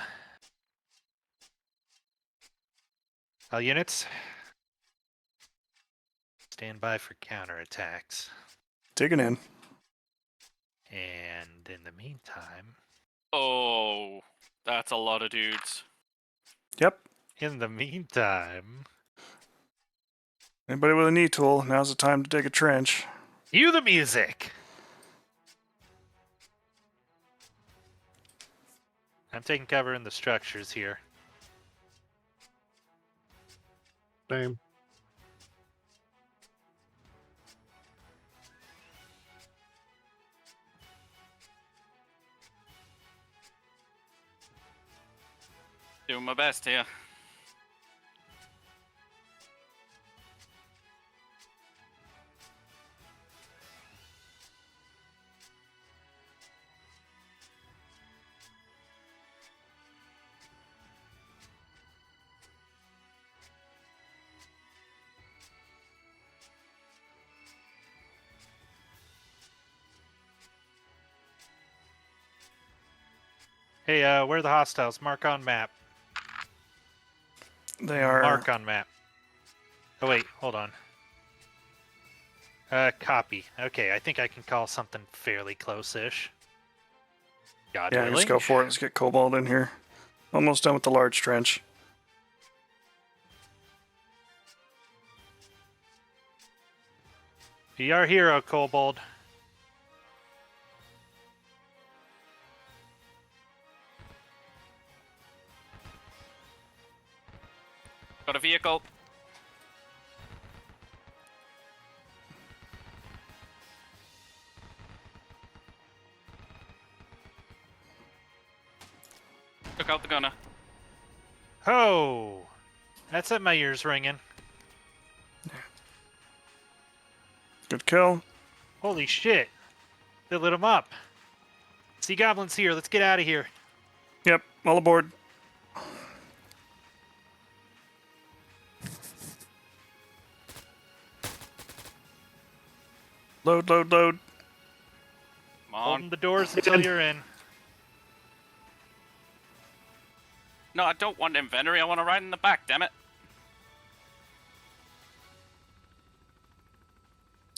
All units, stand by for counterattacks. Digging in. And in the meantime, Oh, that's a lot of dudes. Yep. in the meantime, Anybody with a knee tool, now's the time to dig a trench. cue the music. I'm taking cover in the structures here. Same. Doing my best here. Hey, where are the hostiles? Mark on map. They are. Mark on map. Oh wait, hold on. Copy. Okay, I think I can call something fairly close-ish. God Yeah, willing. let's go for it. Let's get Cobalt in here. Almost done with the large trench. Be our hero, Kobold. Got a vehicle. Took out the gunner. Oh! That set my ears ringing. Good kill. Holy shit. They lit him up. Sea Goblin's here. Let's get out of here. Yep, all aboard. Load, load, load. Come on. Holding the doors until you're in. No, I don't want inventory. I want to ride in the back, damn it.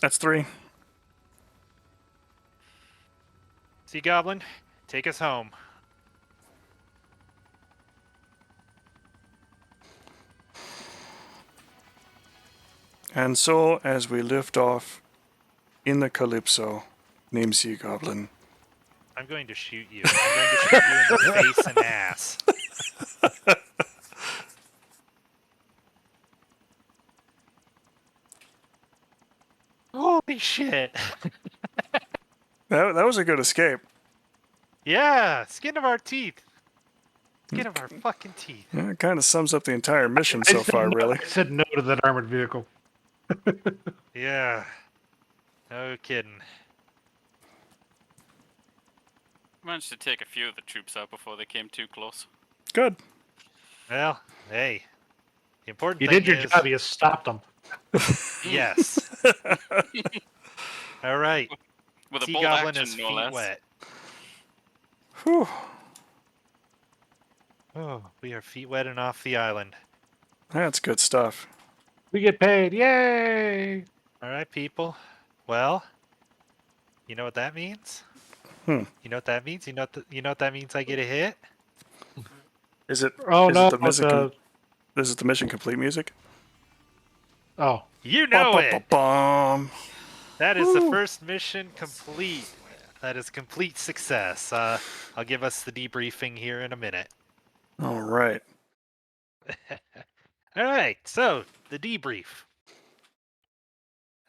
That's 3. Sea Goblin, take us home. And so, as we lift off in the Calypso, named Sea Goblin, I'm going to shoot you. I'm going to shoot you in the face and ass. Holy shit. that was a good escape. Yeah, skin of our teeth. Skin of our fucking teeth. Yeah, it kind of sums up the entire mission I so said far, no- really. I said no to that armored vehicle. Yeah. No kidding. Managed to take a few of the troops out before they came too close. Good. Well, hey. The important You thing did your is, job. You stopped them. yes. All right. With a Sea bold Goblin action, is no feet less. wet. Whew. Oh, we are feet wet and off the island. That's good stuff. We get paid. Yay! All right, people. Well, you know what that means? Hmm. You know what that means? You know what that means? I get a hit. Is it? Oh is no! it the music? Is it the mission complete music? Oh, You know it. Bum. That is the Woo. first mission complete. That is complete success. I'll give us the debriefing here in a minute. All right. All right, so the debrief.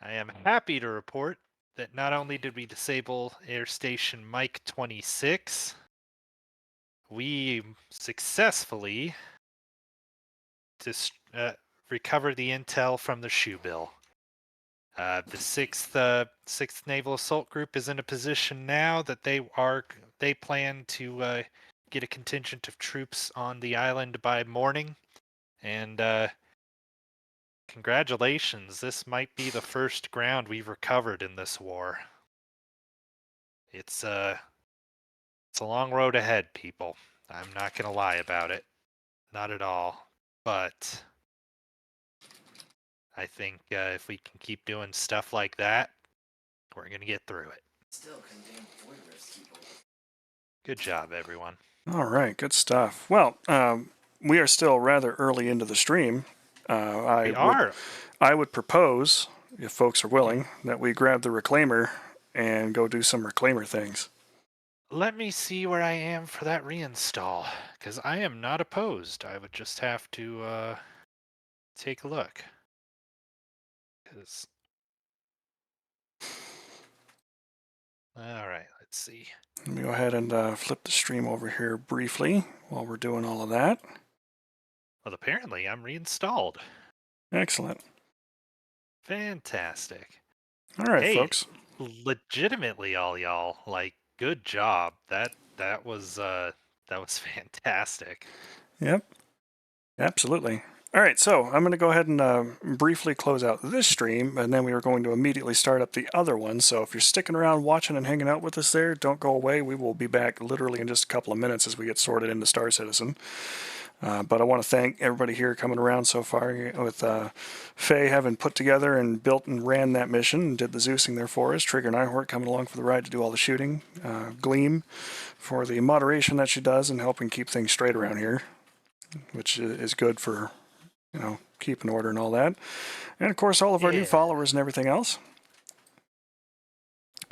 I am happy to report that not only did we disable Air Station Mike 26, we successfully recovered the intel from the shoe bill. The sixth Naval Assault Group is in a position now that they plan to get a contingent of troops on the island by morning, and congratulations! This might be the first ground we've recovered in this war. It's a long road ahead, people. I'm not gonna lie about it, not at all. But I think if we can keep doing stuff like that, we're gonna get through it. Still, condemned voyeurs keep away. Good job, everyone. All right. Good stuff. Well, we are still rather early into the stream. I would propose, if folks are willing, that we grab the reclaimer and go do some reclaimer things. Let me see where I am for that reinstall, because I am not opposed. I would just have to take a look. 'Cause... All right, let's see. Let me go ahead and flip the stream over here briefly while we're doing all of that. Well, apparently I'm reinstalled. Excellent. Fantastic. All right, Hey, folks. legitimately, all y'all, like, good job. That was fantastic. Yep. Absolutely. All right, so I'm going to go ahead and briefly close out this stream, and then we are going to immediately start up the other one. So if you're sticking around watching and hanging out with us there, don't go away. We will be back literally in just a couple of minutes as we get sorted into Star Citizen. But I want to thank everybody here coming around so far, with Faye having put together and built and ran that mission and did the Zeusing there for us, Trigger and Ihort coming along for the ride to do all the shooting, Gleam for the moderation that she does and helping keep things straight around here, which is good for, keeping order and all that. And of course, all of our new followers and everything else.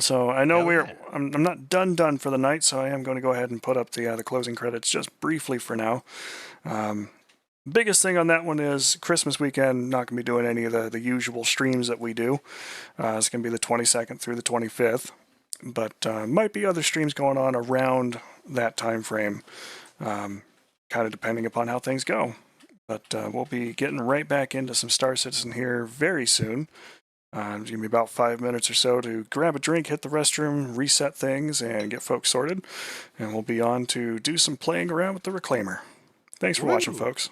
So I know I'm not done for the night, so I am going to go ahead and put up the closing credits just briefly for now. Biggest thing on that one is Christmas weekend, not going to be doing any of the usual streams that we do. It's going to be the 22nd through the 25th, but might be other streams going on around that time frame, kind of depending upon how things go. But we'll be getting right back into some Star Citizen here very soon. Give me about 5 minutes or so to grab a drink, hit the restroom, reset things, and get folks sorted. And we'll be on to do some playing around with the Reclaimer. Thanks for watching, Woo. folks.